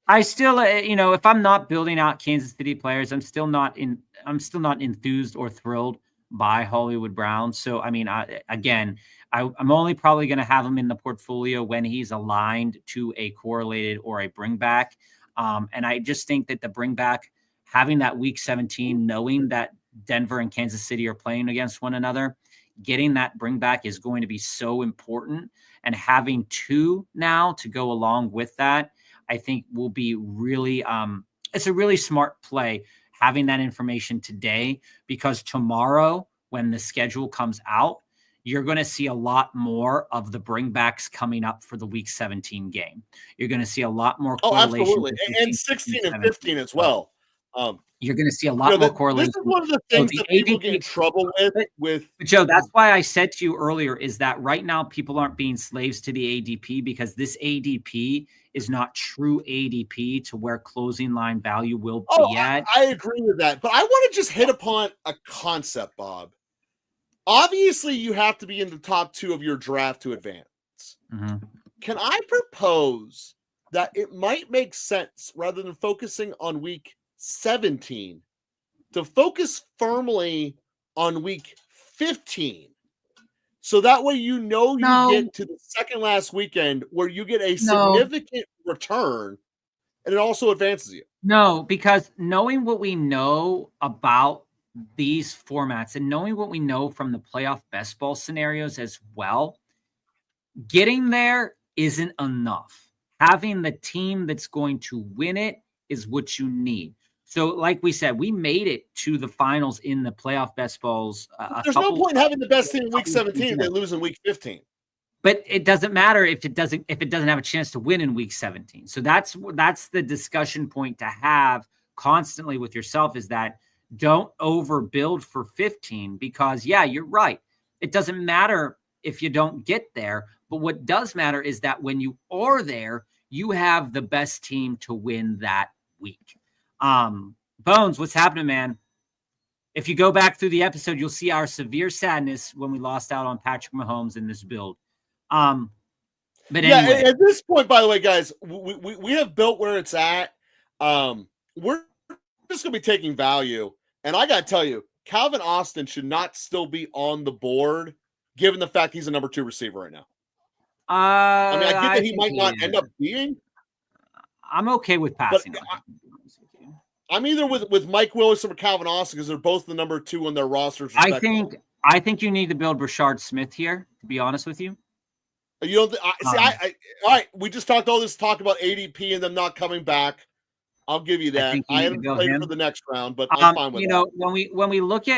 I still, if I'm not building out Kansas City players, I'm still not enthused or thrilled by Hollywood Brown. So, I mean, I'm only probably going to have him in the portfolio when he's aligned to a correlated or a bring back. And I just think that the bring back, having that week 17, knowing that Denver and Kansas City are playing against one another, getting that bring back is going to be so important. And having 2 now to go along with that, I think will be really, it's a really smart play having that information today, because tomorrow when the schedule comes out, you're going to see a lot more of the bringbacks coming up for the week 17 game. You're going to see a lot more correlation. Absolutely. And 16 and 15 as well. You're going to see a lot more correlation. This is one of the things that people get in trouble with. But Joe, that's why I said to you earlier is that right now people aren't being slaves to the ADP, because this ADP is not true ADP to where closing line value will be at. I agree with that. But I want to just hit upon a concept, Bob. Obviously, you have to be in the top 2 of your draft to advance. Mm-hmm. Can I propose that it might make sense, rather than focusing on week 17, to focus firmly on week 15, so that way you get to the second last weekend where you get a significant return, and it also advances you? No, because knowing what we know about these formats and knowing what we know from the playoff best ball scenarios as well, getting there isn't enough. Having the team that's going to win it is what you need. So, like we said, we made it to the finals in the playoff best balls. There's no point in having the best team in week 17 if they lose in week 15. But it doesn't matter if it doesn't have a chance to win in week 17. So that's the discussion point to have constantly with yourself, is that don't overbuild for 15, because yeah, you're right. It doesn't matter if you don't get there, but what does matter is that when you are there, you have the best team to win that week. Bones, what's happening, man? If you go back through the episode, you'll see our severe sadness when we lost out on Patrick Mahomes in this build. But anyway, at this point, by the way, guys, we have built where it's at. We're just going to be taking value. And I got to tell you, Calvin Austin should not still be on the board, given the fact he's a number 2 receiver right now. I mean, I get that he might not end up being. I'm okay with passing. I'm either with Mike Willis or Calvin Austin, because they're both the number 2 on their rosters. I think you need to build Rashard Smith here, to be honest with you. You don't all right. We just talked all this talk about ADP and them not coming back. I'll give you that. I haven't played for the next round, but I'm fine with that. When we look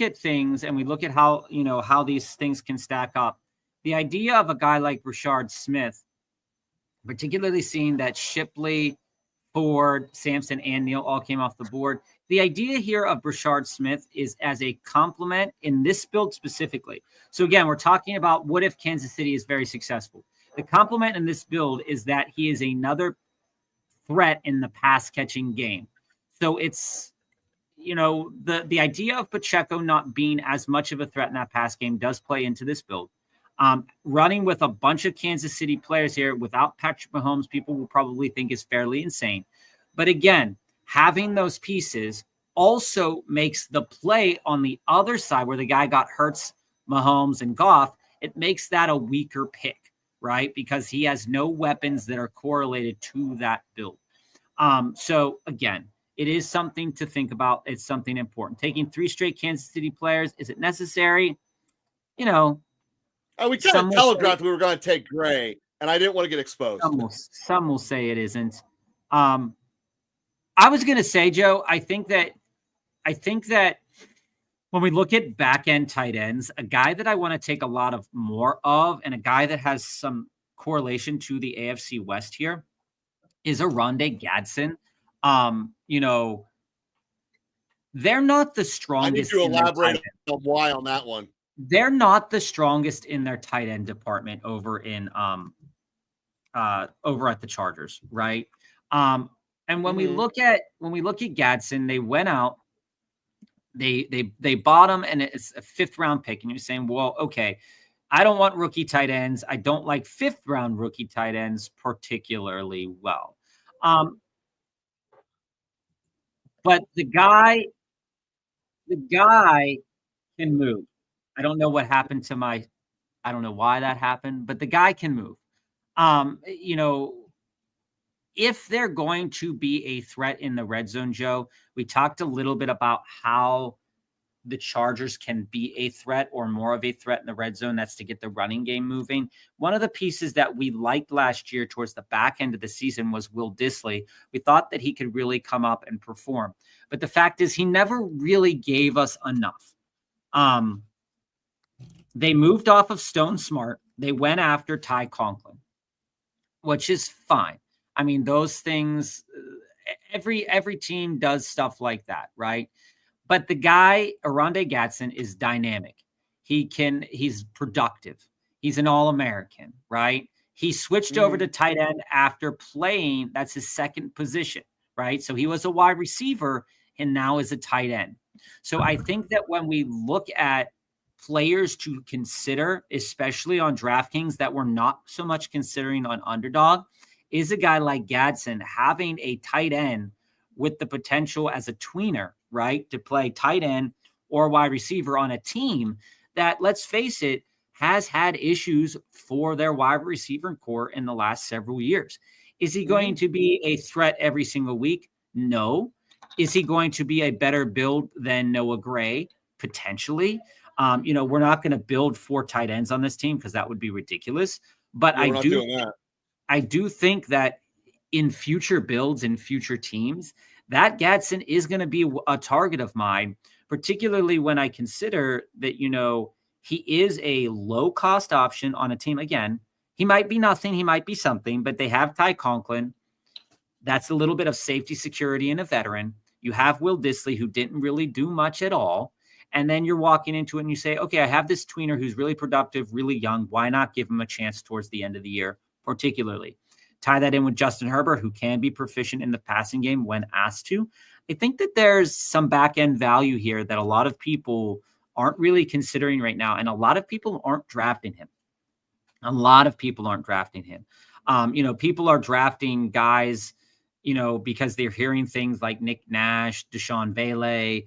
at things and we look at how these things can stack up, the idea of a guy like Rashard Smith, particularly seeing that Shipley, Ford, Sampson, and Neal all came off the board. The idea here of Rashard Smith is as a complement in this build specifically. So again, we're talking about what if Kansas City is very successful. The complement in this build is that he is another threat in the pass catching game. So it's, the idea of Pacheco not being as much of a threat in that pass game does play into this build. Running with a bunch of Kansas City players here without Patrick Mahomes, people will probably think is fairly insane. But again, having those pieces also makes the play on the other side, where the guy got Hurts, Mahomes, and Goff, it makes that a weaker pick, right? Because he has no weapons that are correlated to that build. So again, it is something to think about. It's something important. Taking 3 straight Kansas City players, is it necessary? We kind of telegraphed we were going to take Gray, and I didn't want to get exposed. Some will say it isn't. I was going to say, Joe, I think that when we look at back end tight ends, a guy that I want to take a lot of more of, and a guy that has some correlation to the AFC West here, is Oronde Gadsden. They're not the strongest. I need to elaborate on why on that one. They're not the strongest in their tight end department over at the Chargers, right? And when we look at Gadsden, they went out, they bought him, and it's a 5th round pick. And you're saying, well, okay, I don't want rookie tight ends. I don't like 5th round rookie tight ends particularly well. But the guy can move. I don't know what happened to I don't know why that happened, but the guy can move. If they're going to be a threat in the red zone, Joe, we talked a little bit about how the Chargers can be a threat or more of a threat in the red zone. That's to get the running game moving. One of the pieces that we liked last year towards the back end of the season was Will Dissly. We thought that he could really come up and perform. But the fact is, he never really gave us enough. They moved off of Stone Smart. They went after Ty Conklin, which is fine. I mean, those things, every team does stuff like that, right? But the guy, Oronde Gadsden, is dynamic. He's productive. He's an All-American, right? He switched over to tight end after playing. That's his second position, right? So he was a wide receiver and now is a tight end. So I think that when we look at players to consider, especially on DraftKings, that we're not so much considering on Underdog, is a guy like Gadsden having a tight end with the potential as a tweener, right, to play tight end or wide receiver on a team that, let's face it, has had issues for their wide receiver core in the last several years. Is he going to be a threat every single week? No. Is he going to be a better build than Noah Gray? Potentially. We're not going to build 4 tight ends on this team because that would be ridiculous. But we're not doing that. I do think that in future builds and future teams, that Gadsden is going to be a target of mine, particularly when I consider that, he is a low-cost option on a team. Again, he might be nothing, he might be something, but they have Ty Conklin. That's a little bit of safety, security, and a veteran. You have Will Dissly, who didn't really do much at all. And then you're walking into it and you say, okay, I have this tweener who's really productive, really young. Why not give him a chance towards the end of the year, particularly? Tie that in with Justin Herbert, who can be proficient in the passing game when asked to. I think that there's some back-end value here that a lot of people aren't really considering right now, and a lot of people aren't drafting him. People are drafting guys, because they're hearing things like Nick Nash, Deshaun Vele,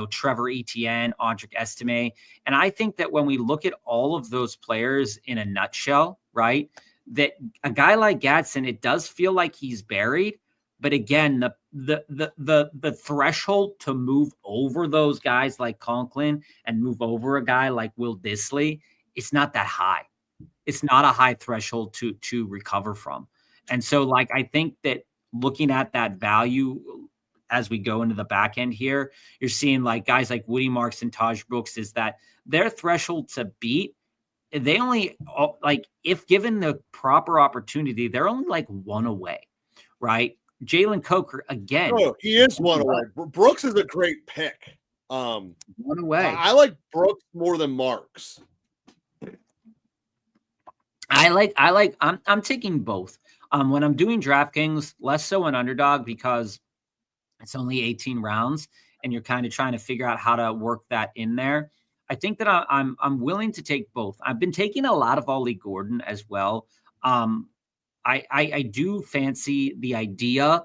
Trevor Etienne, Audric Estime. And I think that when we look at all of those players in a nutshell, right, that a guy like Gadsden, it does feel like he's buried. But again, the threshold to move over those guys like Conklin and move over a guy like Will Dissly, it's not that high. It's not a high threshold to recover from. And so, I think that looking at that value as we go into the back end here, you're seeing guys like Woody Marks and Taj Brooks is that their threshold to beat, they only if given the proper opportunity, they're only 1 away, right? Jalen Coker again. Oh, he is 1 away. Brooks is a great pick. 1 away. I like Brooks more than Marks. I'm taking both. When I'm doing DraftKings, less so an underdog because it's only 18 rounds and you're kind of trying to figure out how to work that in there. I think that I'm willing to take both. I've been taking a lot of Ollie Gordon as well. I do fancy the idea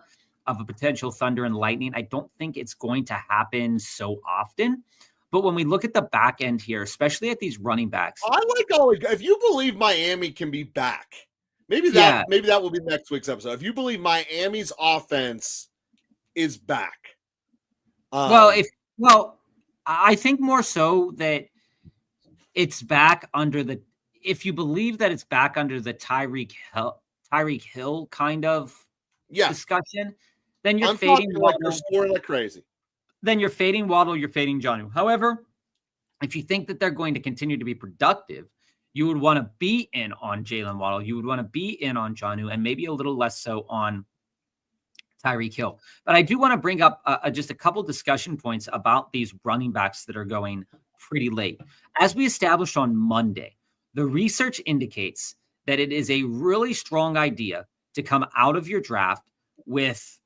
of a potential Thunder and Lightning. I don't think it's going to happen so often. But when we look at the back end here, especially at these running backs, I like Ollie. If you believe Miami can be back, maybe that will be next week's episode. If you believe Miami's offense is back, I think more so that it's back under the. If you believe that it's back under the Tyreek Hill kind of discussion, then you're fading Waddle. You're scoring like crazy. Then you're fading Waddle, you're fading Jonnu. However, if you think that they're going to continue to be productive, you would want to be in on Jalen Waddle. You would want to be in on Jonnu, and maybe a little less so on Tyreek Hill. But I do want to bring up just a couple discussion points about these running backs that are going pretty late. As we established on Monday, the research indicates that it is a really strong idea to come out of your draft with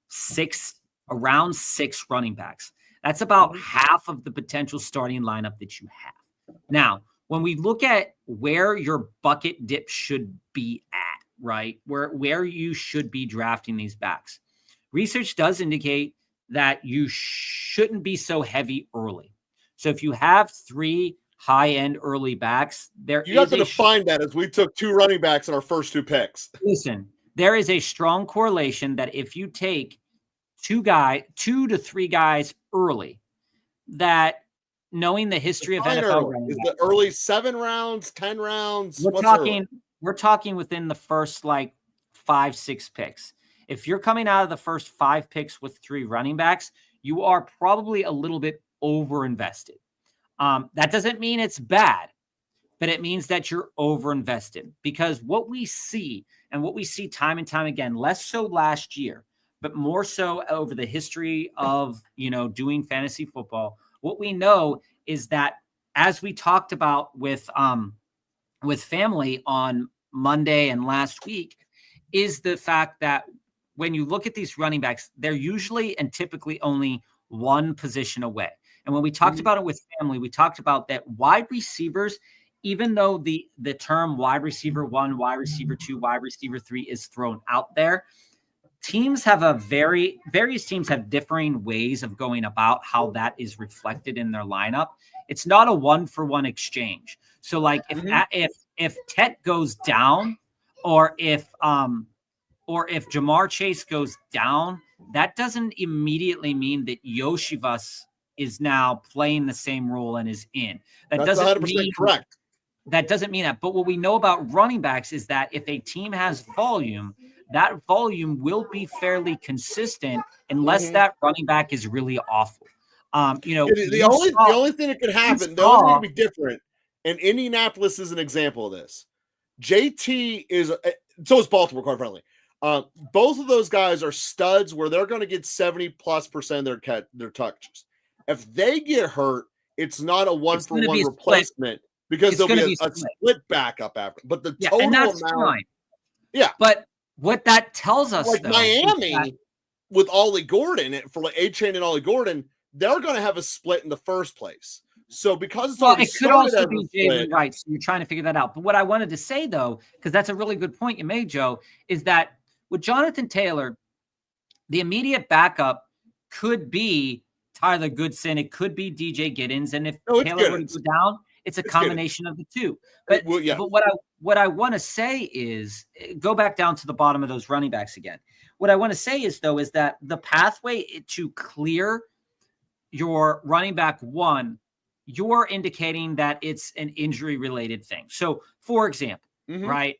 around 6 running backs. That's about half of the potential starting lineup that you have. Now, when we look at where your bucket dip should be at, right, where you should be drafting these backs, research does indicate that you shouldn't be so heavy early. So if you have 3 high-end early backs, you have to define that as we took 2 running backs in our first 2 picks. Listen, there is a strong correlation that if you take 2 to 3 guys early, that knowing the history of NFL running is the early 7 rounds, 10 rounds. We're talking within the first 5-6 picks. If you're coming out of the first 5 picks with 3 running backs, you are probably a little bit overinvested. That doesn't mean it's bad, but it means that you're overinvested, because what we see time and time again, less so last year, but more so over the history of, doing fantasy football, what we know is that, as we talked about with family on Monday and last week, is the fact that when you look at these running backs, they're usually and typically only one position away. And when we talked about it with family, we talked about that wide receivers, even though the term wide receiver 1, wide receiver 2, wide receiver 3 is thrown out there, various teams have differing ways of going about how that is reflected in their lineup. It's not a 1-for-1 exchange. So if Tet goes down, or if Jamar Chase goes down, that doesn't immediately mean that Yoshivas is now playing the same role and is in. That's 100% correct. That doesn't mean that. But what we know about running backs is that if a team has volume, that volume will be fairly consistent unless that running back is really awful. The only thing that could happen, the only thing that could be different, and Indianapolis is an example of this. JT is, so is Baltimore, quite frankly. Both of those guys are studs where they're going to get 70+% of their touches. If they get hurt, it's not a 1-for-1 replacement because there'll be a split backup after. But the total and that's amount, fine. Yeah. But what that tells us, like, though, Miami with Ollie Gordon, for like A-Chain and Ollie Gordon, they're going to have a split in the first place. So because it's already it could also be Jalen Wright. So you're trying to figure that out. But what I wanted to say, though, because that's a really good point you made, Joe, is that with Jonathan Taylor, the immediate backup could be Tyler Goodson. It could be DJ Giddens. And if Taylor were to go down, it's a combination of the two. But, but what I want to say is, go back down to the bottom of those running backs again. What I want to say is, though, is that the pathway to clear your running back one, you're indicating that it's an injury-related thing. So, for example, right,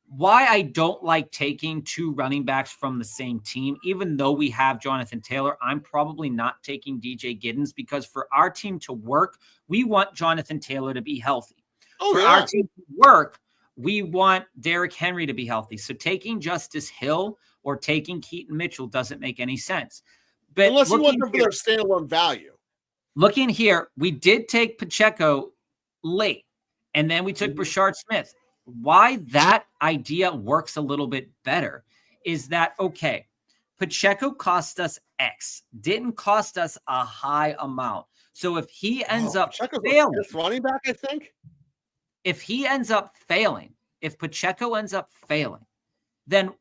why I don't like taking two running backs from the same team, even though we have Jonathan Taylor, I'm probably not taking DJ Giddens because for our team to work, we want Jonathan Taylor to be healthy. Our team to work, we want Derrick Henry to be healthy. So taking Justice Hill or taking Keaton Mitchell doesn't make any sense. But unless you want them for their standalone value. Looking here, we did take Pacheco late, and then we took Brashard Smith. Why that idea works a little bit better is that, okay, Pacheco cost us X, didn't cost us a high amount. So if he ends up failing, running back, I think. If he ends up failing, if Pacheco ends up failing, then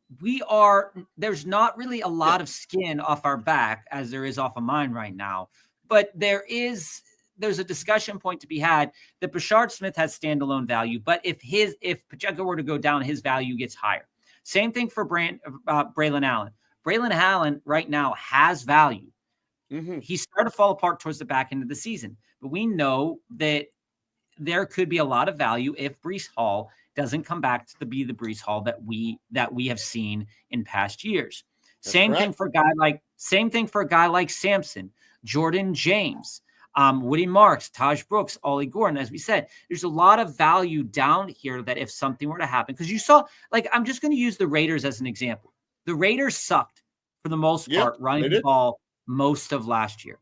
there's not really a lot of skin off our back as there is off of mine right now. But there's a discussion point to be had that Brashard Smith has standalone value. But if Pacheco were to go down, his value gets higher. Same thing for Braylon Allen. Braylon Allen right now has value. He started to fall apart towards the back end of the season. But we know that there could be a lot of value if Breece Hall doesn't come back to be the Breece Hall that we have seen in past years. Same thing for a guy like Sampson, Jordan James, Woody Marks, Taj Brooks, Ollie Gordon. As we said, there's a lot of value down here that if something were to happen, because you saw, I'm just going to use the Raiders as an example. The Raiders sucked for the most part running the ball most of last year.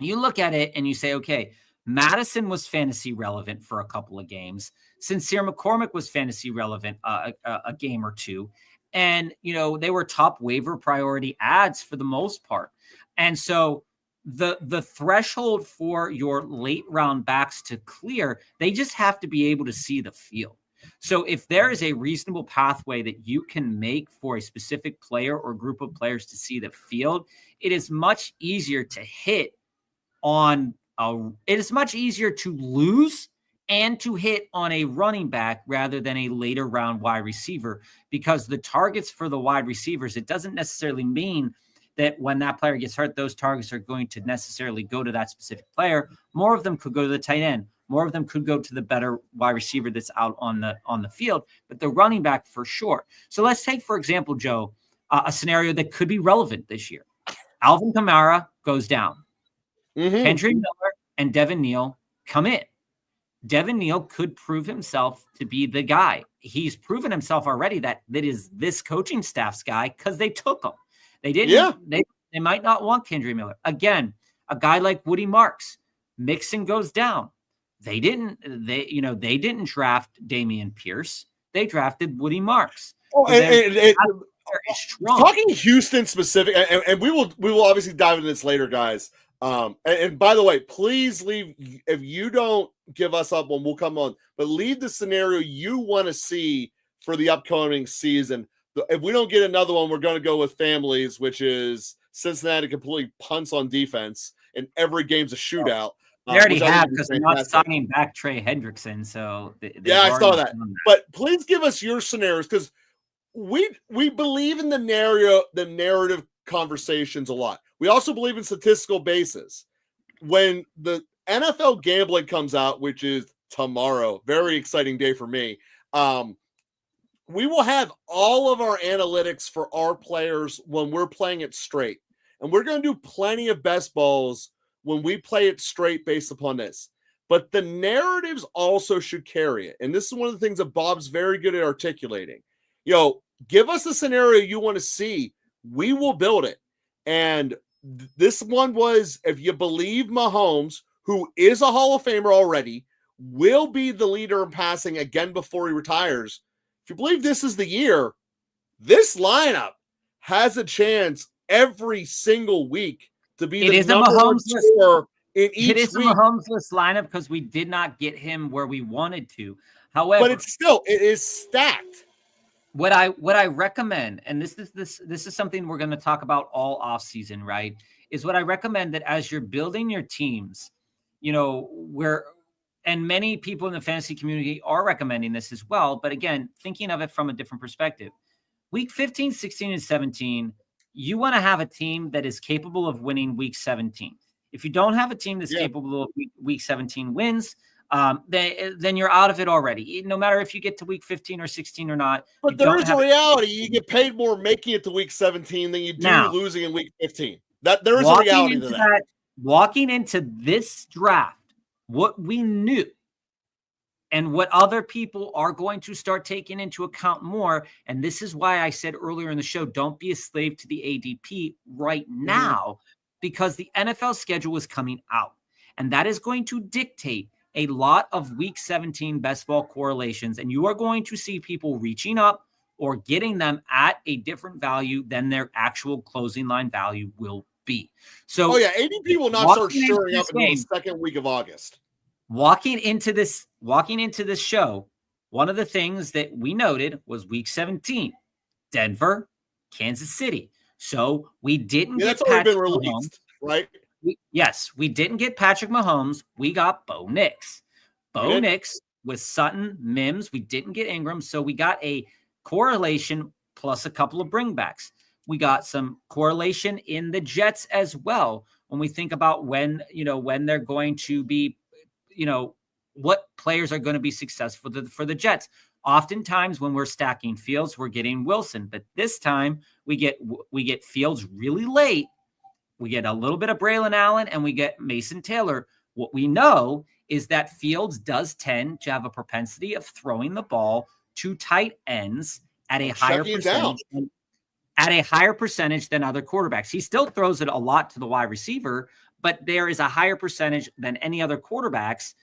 You look at it and you say, okay, Madison was fantasy relevant for a couple of games. Sincere McCormick was fantasy relevant a game or two. And, they were top waiver priority ads for the most part. And so the threshold for your late round backs to clear, they just have to be able to see the field. So if there is a reasonable pathway that you can make for a specific player or group of players to see the field, it is much easier to hit on it is much easier to lose and to hit on a running back rather than a later round wide receiver, because the targets for the wide receivers, it doesn't necessarily mean that when that player gets hurt, those targets are going to necessarily go to that specific player. More of them could go to the tight end. More of them could go to the better wide receiver that's out on the field, but the running back for sure. So let's take, for example, Joe, a scenario that could be relevant this year. Alvin Kamara goes down. Kendrick Miller and Devin Neal come in. Devin Neal could prove himself to be the guy. He's proven himself already that is this coaching staff's guy because they took him. They didn't. They might not want Kendrick Miller. Again, a guy like Woody Marks. Mixon goes down. They didn't draft Dameon Pierce. They drafted Woody Marks. Talking Houston specific, and we will obviously dive into this later, guys. And by the way, please leave if you don't give us up one, we'll come on. But leave the scenario you want to see for the upcoming season. If we don't get another one, we're going to go with families, which is Cincinnati completely punts on defense, and every game's a shootout. They already have because they're not signing back Trey Hendrickson. So I saw that. But please give us your scenarios because we believe in the narrative conversations a lot. We also believe in statistical basis. When the NFL gambling comes out, which is tomorrow, very exciting day for me. We will have all of our analytics for our players when we're playing it straight. And we're going to do plenty of best balls when we play it straight based upon this. But the narratives also should carry it. And this is one of the things that Bob's very good at articulating. Give us a scenario you want to see. We will build it. And this one was, if you believe Mahomes, who is a Hall of Famer already, will be the leader in passing again before he retires. If you believe this is the year, this lineup has a chance every single week to be the number one scorer in each week. It is a Mahomes-less lineup because we did not get him where we wanted to. However, but it is stacked. What I recommend, and this is something we're going to talk about all offseason, right? Is what I recommend that as you're building your teams, and many people in the fantasy community are recommending this as well. But again, thinking of it from a different perspective, week 15, 16, and 17, you want to have a team that is capable of winning week 17. If you don't have a team that's capable of week 17 wins, then you're out of it already. No matter if you get to week 15 or 16 or not. But there is a reality. You get paid more making it to week 17 than you do losing in week 15. There is a reality to that. Walking into this draft, what we knew and what other people are going to start taking into account more, and this is why I said earlier in the show, don't be a slave to the ADP right now, because the NFL schedule is coming out, and that is going to dictate a lot of week 17 best ball correlations, and you are going to see people reaching up or getting them at a different value than their actual closing line value will be. So, ADP will not start showing up until the second week of August. Walking into this show, one of the things that we noted was week 17, Denver, Kansas City. So we didn't get that's already been released, right? We didn't get Patrick Mahomes. We got Bo Nix. Bo Nix with Sutton, Mims. We didn't get Ingram. So we got a correlation plus a couple of bringbacks. We got some correlation in the Jets as well. When we think about when they're going to be, what players are going to be successful for the Jets. Oftentimes when we're stacking Fields, we're getting Wilson. But this time we get Fields really late. We get a little bit of Braylon Allen and we get Mason Taylor. What we know is that Fields does tend to have a propensity of throwing the ball to tight ends at a higher percentage than other quarterbacks. He still throws it a lot to the wide receiver, but there is a higher percentage than any other quarterbacks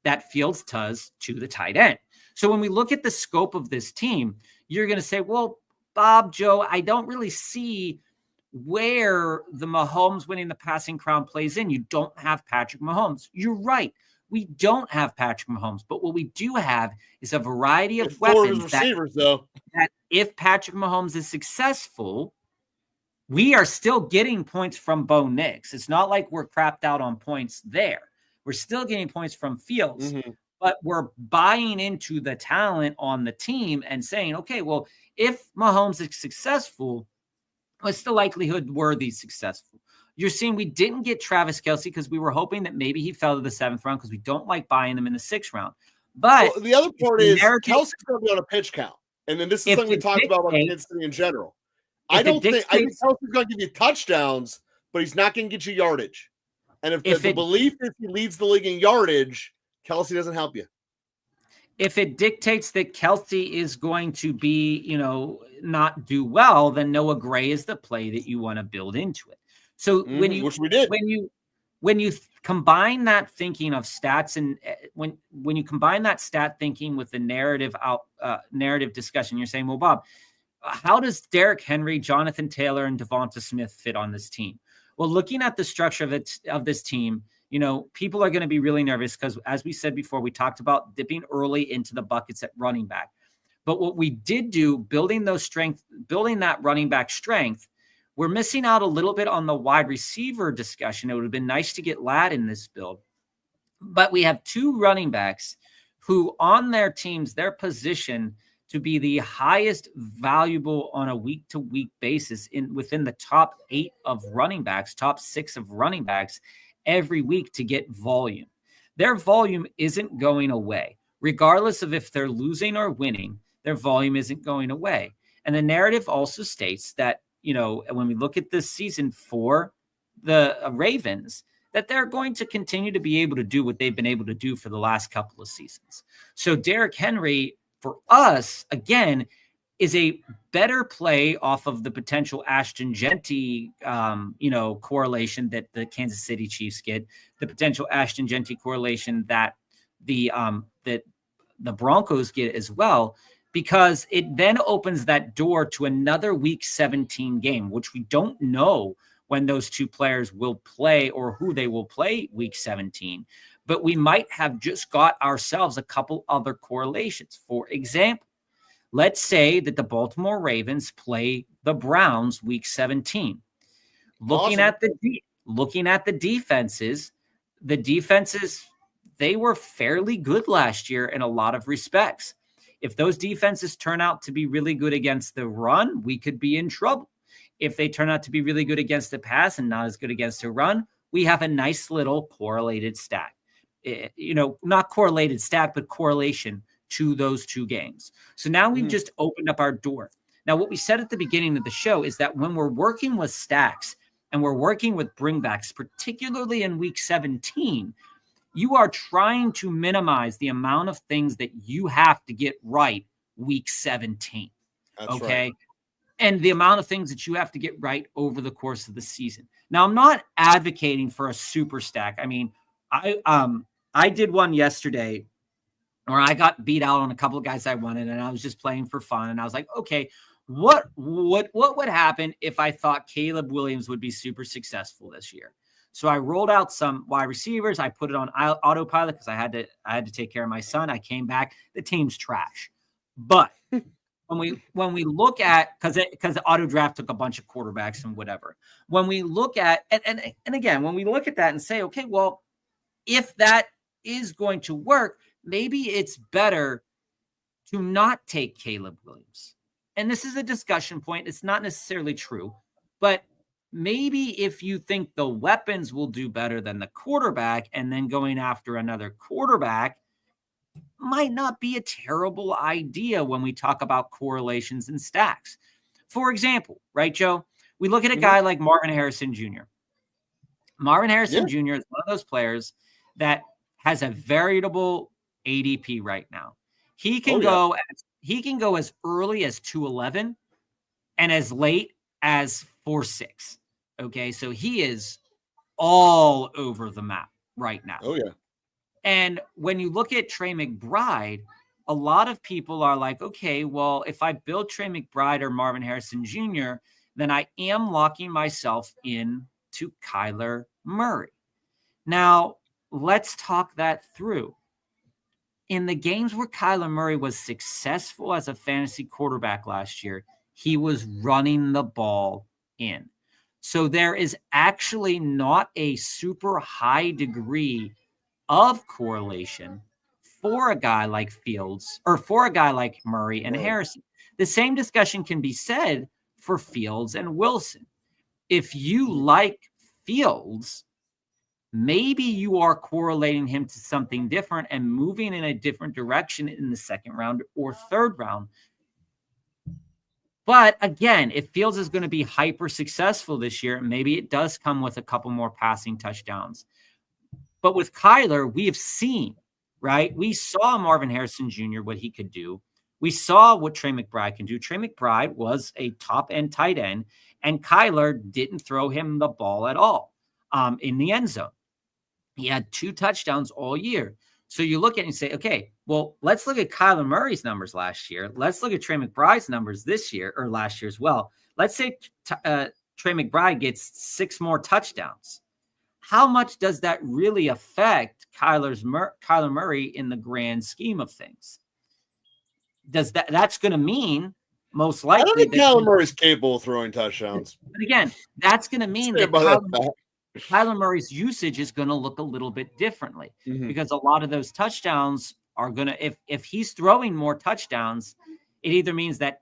that Fields does to the tight end. So when we look at the scope of this team, you're going to say, well, Bob, Joe, I don't really see where the Mahomes winning the passing crown plays in. You don't have Patrick Mahomes. You're right. We don't have Patrick Mahomes, but what we do have is a variety of weapons that if Patrick Mahomes is successful, we are still getting points from Bo Nix. It's not like we're crapped out on points there. We're still getting points from Fields, but we're buying into the talent on the team and saying, okay, well, if Mahomes is successful, what's the likelihood worthy successful? You're seeing we didn't get Travis Kelce because we were hoping that maybe he fell to the 7th round because we don't like buying them in the 6th round. But the other part is Kelce's going to be on a pitch count. And then this is something we talked about Kansas City in general. I think Kelce's going to give you touchdowns, but he's not going to get you yardage. And if the belief is he leads the league in yardage, Kelce doesn't help you. If it dictates that Kelce is going to be, not do well, then Noah Gray is the play that you want to build into it. So which we did. When you combine that thinking of stats and when you combine that stat thinking with the narrative discussion, you're saying, well, Bob, how does Derrick Henry, Jonathan Taylor, and Devonta Smith fit on this team? Well, looking at the structure of this team, people are going to be really nervous because, as we said before, we talked about dipping early into the buckets at running back. But what we did do, building that running back strength, we're missing out a little bit on the wide receiver discussion. It would have been nice to get Ladd in this build. But we have two running backs who on their teams, their position to be the highest valuable on a week-to-week basis within the top 8 of running backs, top 6 of running backs every week to get volume. Their volume isn't going away. Regardless of if they're losing or winning, their volume isn't going away. And the narrative also states that, when we look at this season for the Ravens, that they're going to continue to be able to do what they've been able to do for the last couple of seasons. So Derrick Henry, for us, again, is a better play off of the potential Ashton Genty, correlation that the Kansas City Chiefs get, the potential Ashton Genty correlation that the Broncos get as well, because it then opens that door to another Week 17 game, which we don't know when those two players will play or who they will play Week 17. But we might have just got ourselves a couple other correlations. For example, let's say that the Baltimore Ravens play the Browns Week 17. Looking at the defenses, they were fairly good last year in a lot of respects. If those defenses turn out to be really good against the run, we could be in trouble. If they turn out to be really good against the pass and not as good against the run, we have a nice little correlated stack. Not correlated stack, but correlation to those two games. So now we've just opened up our door. Now, what we said at the beginning of the show is that when we're working with stacks and we're working with bringbacks, particularly in Week 17, you are trying to minimize the amount of things that you have to get right Week 17. That's okay. Right. And the amount of things that you have to get right over the course of the season. Now, I'm not advocating for a super stack. I mean, I did one yesterday where I got beat out on a couple of guys I wanted, and I was just playing for fun. And I was like, okay, what would happen if I thought Caleb Williams would be super successful this year? So I rolled out some wide receivers. I put it on autopilot because I had to take care of my son. I came back. The team's trash. But when we look at, because the auto draft took a bunch of quarterbacks and whatever. When we look at and again, when we look at that and say, okay, well, if that is going to work, maybe it's better to not take Caleb Williams. And this is a discussion point. It's not necessarily true, but maybe if you think the weapons will do better than the quarterback, and then going after another quarterback might not be a terrible idea when we talk about correlations and stacks. For example, right, Joe? We look at a guy like Marvin Harrison Jr. Marvin Harrison Jr. is one of those players that has a variable ADP right now. He can go as early as 211 and as late as 4.6. Okay, so he is all over the map right now. Oh yeah. And when you look at Trey McBride, a lot of people are like, okay, well, if I build Trey McBride or Marvin Harrison Jr., then I am locking myself in to Kyler Murray. Now, let's talk that through. In the games where Kyler Murray was successful as a fantasy quarterback last year, he was running the ball in. So there is actually not a super high degree of correlation for a guy like Fields or for a guy like Murray and Harrison. The same discussion can be said for Fields and Wilson. If you like Fields, maybe you are correlating him to something different and moving in a different direction in the second round or third round. But again, if Fields is going to be hyper successful this year, maybe it does come with a couple more passing touchdowns. But with Kyler, we have seen, right? We saw Marvin Harrison Jr., what he could do. We saw what Trey McBride can do. Trey McBride was a top-end tight end, and Kyler didn't throw him the ball at all in the end zone. He had 2 touchdowns all year. So you look at it and say, okay, well, let's look at Kyler Murray's numbers last year. Let's look at Trey McBride's numbers this year or last year as well. Let's say Trey McBride gets 6 more touchdowns. How much does that really affect Kyler Murray in the grand scheme of things? That's going to that most likely. I don't think Kyler Murray's capable of throwing touchdowns. But again, that's going to mean that Kyler Murray's usage is going to look a little bit differently because a lot of those touchdowns are going to, if he's throwing more touchdowns, It either means that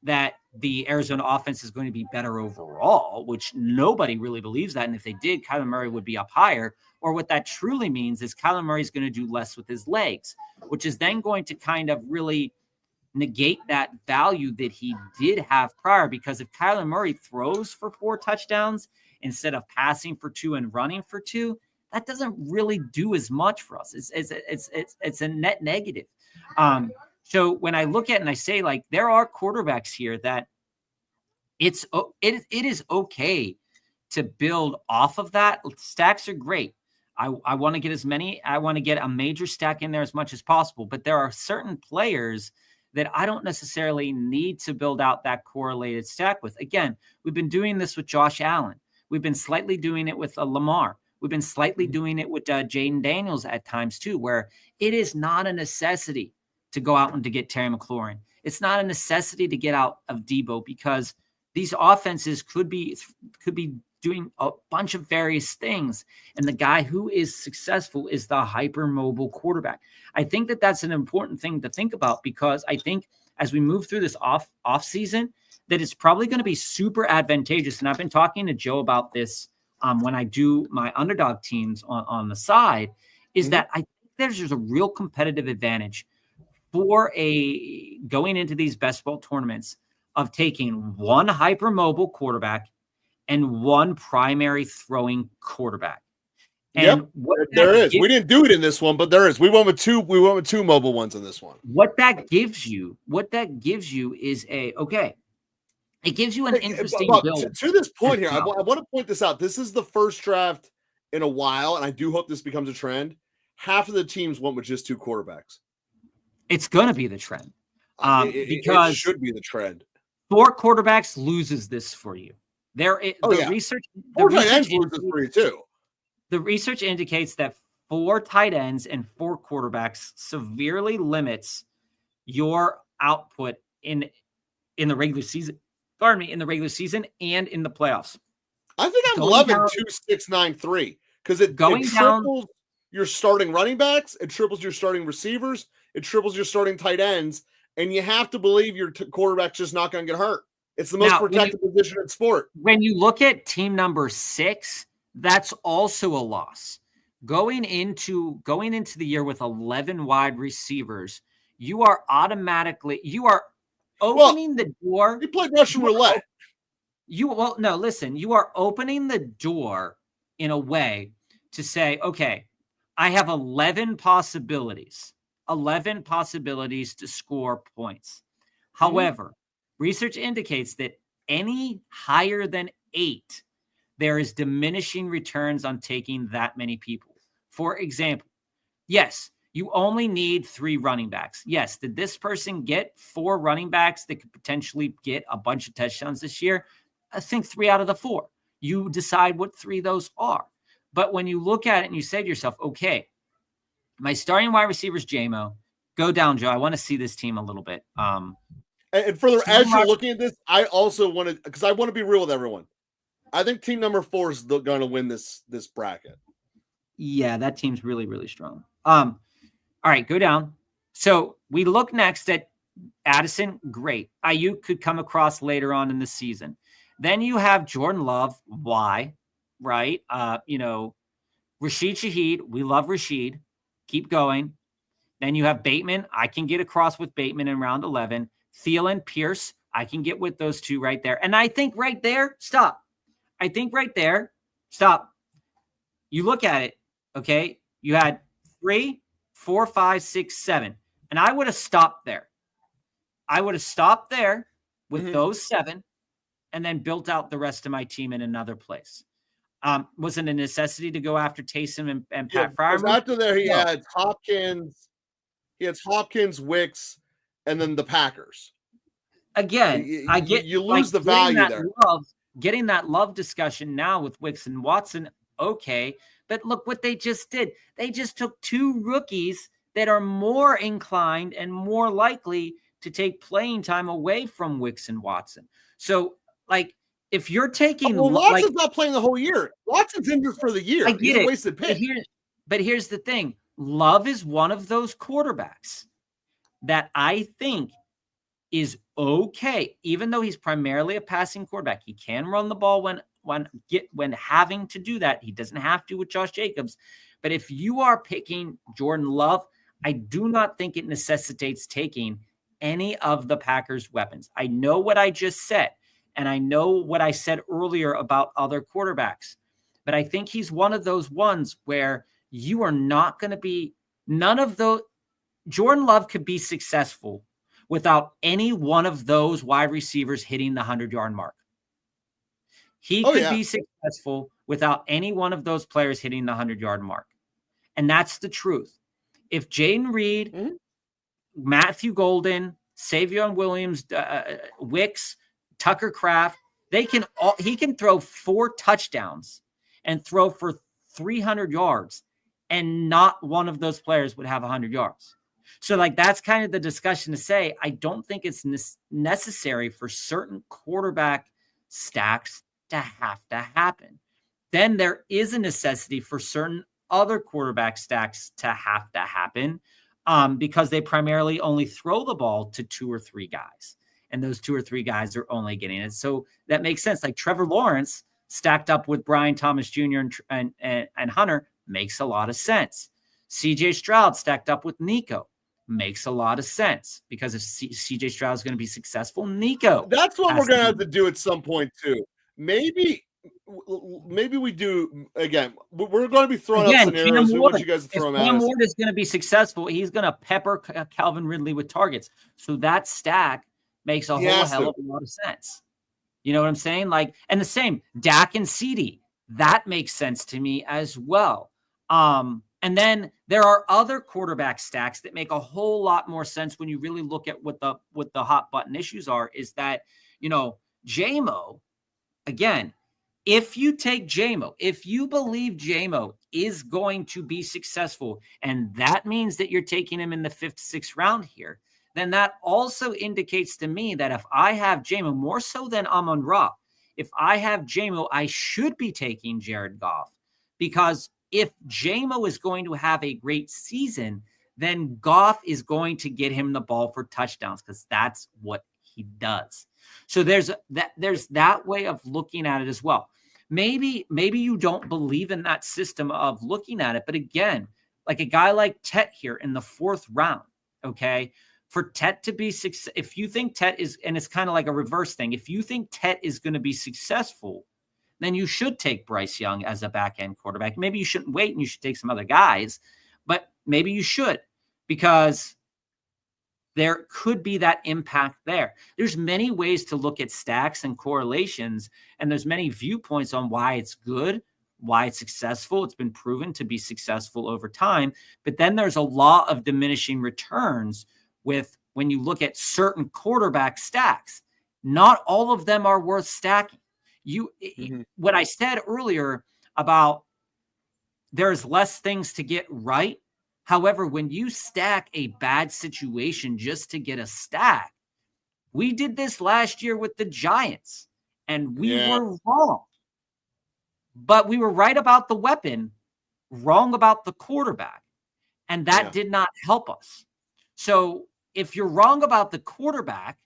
that the Arizona offense is going to be better overall, which nobody really believes that. And if they did, Kyler Murray would be up higher. Or what that truly means is Kyler Murray is going to do less with his legs, which is then going to kind of really negate that value that he did have prior. Because if Kyler Murray throws for 4 touchdowns instead of passing for 2 and running for 2, that doesn't really do as much for us. It's a net negative. So when I look at it and I say, like, there are quarterbacks here that it is okay to build off of that. Stacks are great. I want to get I want to get a major stack in there as much as possible, but there are certain players that I don't necessarily need to build out that correlated stack with. Again, we've been doing this with Josh Allen. We've been slightly doing it with Lamar. We've been slightly doing it with Jaden Daniels at times too, where it is not a necessity to go out and to get Terry McLaurin. It's not a necessity to get out of Debo, because these offenses could be doing a bunch of various things. And the guy who is successful is the hypermobile quarterback. I think that that's an important thing to think about, because I think as we move through this off season, that it's probably going to be super advantageous. And I've been talking to Joe about this when I do my underdog teams on the side, is that I think there's just a real competitive advantage for going into these best ball tournaments of taking one hypermobile quarterback and one primary throwing quarterback. And there is. We didn't do it in this one, but there is. We went with two mobile ones in this one. What that gives you is it gives you an interesting build. To this point here, I want to point this out. This is the first draft in a while, and I do hope this becomes a trend. Half of the teams went with just 2 quarterbacks. It's going to be the trend. Because it should be the trend. 4 quarterbacks loses this for you. Research loses for you too. The research indicates that 4 tight ends and 4 quarterbacks severely limits your output in the regular season. Pardon me, in the regular season and in the playoffs. I think I'm loving 2-6-9-3 because it triples your starting running backs, it triples your starting receivers, it triples your starting tight ends, and you have to believe your quarterback's just not going to get hurt. It's the most protected position in sport. When you look at team number 6, that's also a loss. Going into the year with 11 wide receivers, you are opening the door. You played Russian roulette. You are opening the door in a way to say, okay, I have 11 possibilities to score points. However, research indicates that any higher than 8, there is diminishing returns on taking that many people. For example, yes, you only need 3 running backs. Yes, did this person get 4 running backs that could potentially get a bunch of touchdowns this year? I think 3 out of the 4. You decide what 3 those are. But when you look at it and you say to yourself, okay, my starting wide receiver is JMO. Go down, Joe. I want to see this team a little bit. And further, as you're looking at this, I also want to, because I want to be real with everyone. I think team number 4 is going to win this bracket. Yeah, that team's really, really strong. All right, go down. So we look next at Addison. Great. Ayuk could come across later on in the season. Then you have Jordan Love. Why? Right? Rashid Shaheed. We love Rashid. Keep going. Then you have Bateman. I can get across with Bateman in round 11. Thielen, Pierce. I can get with those 2 right there. And I think right there, stop. You look at it, okay? You had 3, 4, 5, 6, 7. And I would have stopped there. With those 7 and then built out the rest of my team in another place. Wasn't a necessity to go after Taysom and Pat Freiermuth. After there, he had Hopkins, Wicks, and then the Packers. Again, you lose the value there. Getting that love discussion now with Wicks and Watson, okay. But look what they just did. They just took 2 rookies that are more inclined and more likely to take playing time away from Wicks and Watson. So, if you're taking... Watson's not playing the whole year. Watson's injured for the year. He's a wasted pick. But here's the thing. Love is one of those quarterbacks that I think is okay, even though he's primarily a passing quarterback. He can run the ball when having to do that. He doesn't have to with Josh Jacobs. But if you are picking Jordan Love, I do not think it necessitates taking any of the Packers' weapons. I know what I just said, and I know what I said earlier about other quarterbacks, but I think he's one of those ones where you are not going to be none of those. Jordan Love could be successful without any one of those wide receivers hitting the 100-yard mark. He could be successful without any one of those players hitting the 100-yard mark. And that's the truth. If Jaden Reed, Matthew Golden, Savion Williams, Wicks, Tucker Kraft, he can throw 4 touchdowns and throw for 300 yards, and not one of those players would have 100 yards. So that's kind of the discussion to say, I don't think it's necessary for certain quarterback stacks to have to happen. Then there is a necessity for certain other quarterback stacks to have to happen because they primarily only throw the ball to 2 or 3 guys. And those 2 or 3 guys are only getting it. So that makes sense. Like Trevor Lawrence stacked up with Brian Thomas Jr. and Hunter makes a lot of sense. CJ Stroud stacked up with Nico makes a lot of sense, because if CJ Stroud is going to be successful, Nico. That's what we're going to have to do at some point too. Maybe we do again. We're going to be throwing out scenarios. We want you guys to throw them at us. Cam Ward is going to be successful. He's going to pepper Calvin Ridley with targets. So that stack makes a whole hell of a lot of sense. You know what I'm saying? And the same Dak and CD, that makes sense to me as well. And then there are other quarterback stacks that make a whole lot more sense when you really look at what the hot button issues are, is that, JMO, again, if you take JMO, if you believe JMO is going to be successful, and that means that you're taking him in the 5th, 6th round here, then that also indicates to me that if I have JMO, more so than Amon-Ra, if I have JMO, I should be taking Jared Goff, because if JMO is going to have a great season, then Goff is going to get him the ball for touchdowns, because that's what he does. So there's that way of looking at it as well. Maybe you don't believe in that system of looking at it, but again, like a guy like Tet here in the 4th round, okay, for Tet to be successful, if you think Tet is, and it's kind of like a reverse thing, if you think Tet is going to be successful, then you should take Bryce Young as a back-end quarterback. Maybe you shouldn't wait and you should take some other guys, but maybe you should, because there could be that impact there. There's many ways to look at stacks and correlations, and there's many viewpoints on why it's good, why it's successful. It's been proven to be successful over time, but then there's a law of diminishing returns with when you look at certain quarterback stacks. Not all of them are worth stacking. What I said earlier about there's less things to get right. However, when you stack a bad situation just to get a stack, we did this last year with the Giants, and we were wrong. But we were right about the weapon, wrong about the quarterback, and that did not help us. So if you're wrong about the quarterback,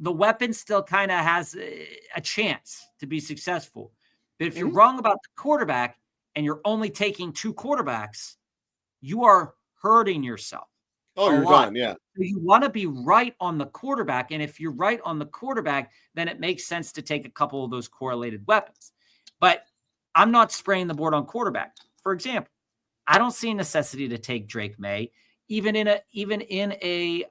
the weapon still kind of has a chance to be successful. But if you're wrong about the quarterback and you're only taking 2 quarterbacks, you are hurting yourself. Oh, you're done, yeah. So you want to be right on the quarterback, and if you're right on the quarterback, then it makes sense to take a couple of those correlated weapons. But I'm not spraying the board on quarterback. For example, I don't see a necessity to take Drake May, even in a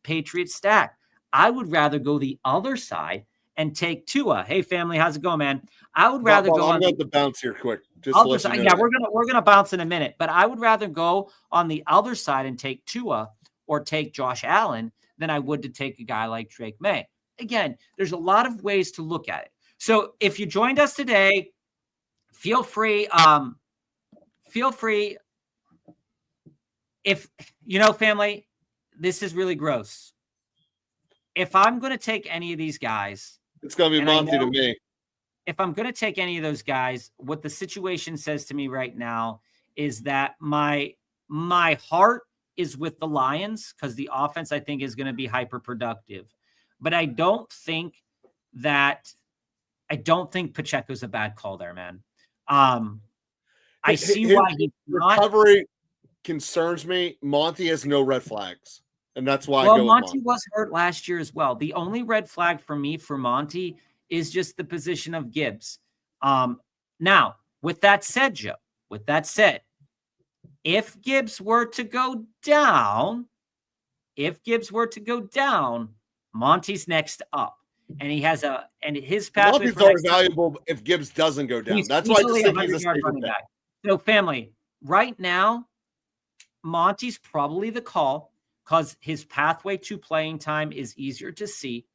Patriot stack. I would rather go the other side and take Tua. Hey, family, how's it going, man? I would rather go. I'm going to bounce here quick. We're gonna bounce in a minute, but I would rather go on the other side and take Tua or take Josh Allen than I would to take a guy like Drake May. Again, there's a lot of ways to look at it. So if you joined us today, feel free. If family, this is really gross. If I'm going to take any of these guys, it's going to be Monty to me. If I'm going to take any of those guys, what the situation says to me right now is that my heart is with the Lions because the offense, I think, is going to be hyper productive. But I don't think Pacheco's a bad call there, man. I see why he's recovery concerns me. Monty has no red flags, and that's why well, I go with Monty. Was hurt last year as well. The only red flag for me for Monty is just the position of Gibbs. Now, with that said, Joe, if Gibbs were to go down, Monty's next up. And he has his pathway. Monty's very valuable if Gibbs doesn't go down. That's why I just think he's a safer pick. So, family, right now, Monty's probably the call because his pathway to playing time is easier to see.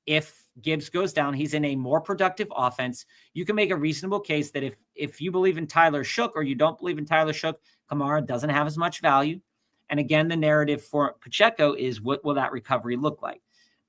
If Gibbs goes down, he's in a more productive offense. You can make a reasonable case that if you believe in Tyler Shook or you don't believe in Tyler Shook, Kamara doesn't have as much value. And again, the narrative for Pacheco is what will that recovery look like?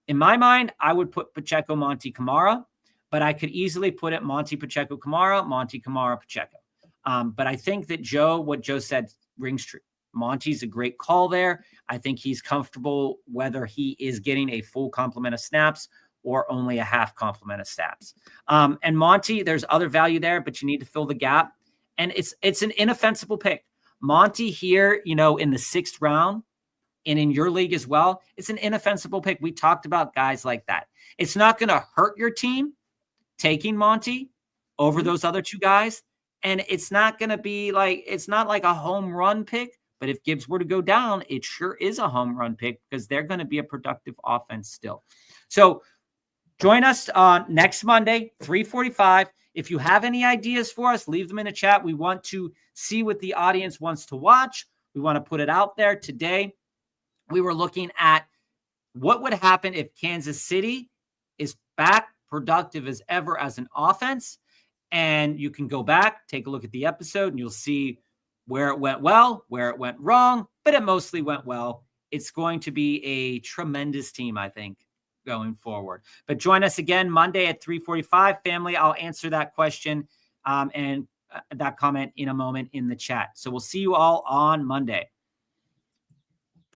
In my mind, I would put Pacheco, Monty, Kamara, but I could easily put it Monty, Pacheco, Kamara, Monty, Kamara, Pacheco. But I think that what Joe said rings true. Monty's a great call there. I think he's comfortable whether he is getting a full complement of snaps or only a half complement of snaps. And Monty, there's other value there, but you need to fill the gap. And it's an inoffensive pick. Monty here, in the 6th round and in your league as well, it's an inoffensive pick. We talked about guys like that. It's not going to hurt your team taking Monty over those other two guys. And it's not going to be it's not like a home run pick. But if Gibbs were to go down, it sure is a home run pick because they're going to be a productive offense still. So join us next Monday, 3:45. If you have any ideas for us, leave them in the chat. We want to see what the audience wants to watch. We want to put it out there. Today, we were looking at what would happen if Kansas City is back productive as ever as an offense. And you can go back, take a look at the episode, and you'll see where it went well, where it went wrong, but it mostly went well. It's going to be a tremendous team, I think, going forward. But join us again Monday at 3:45. Family, I'll answer that question and that comment in a moment in the chat. So we'll see you all on Monday.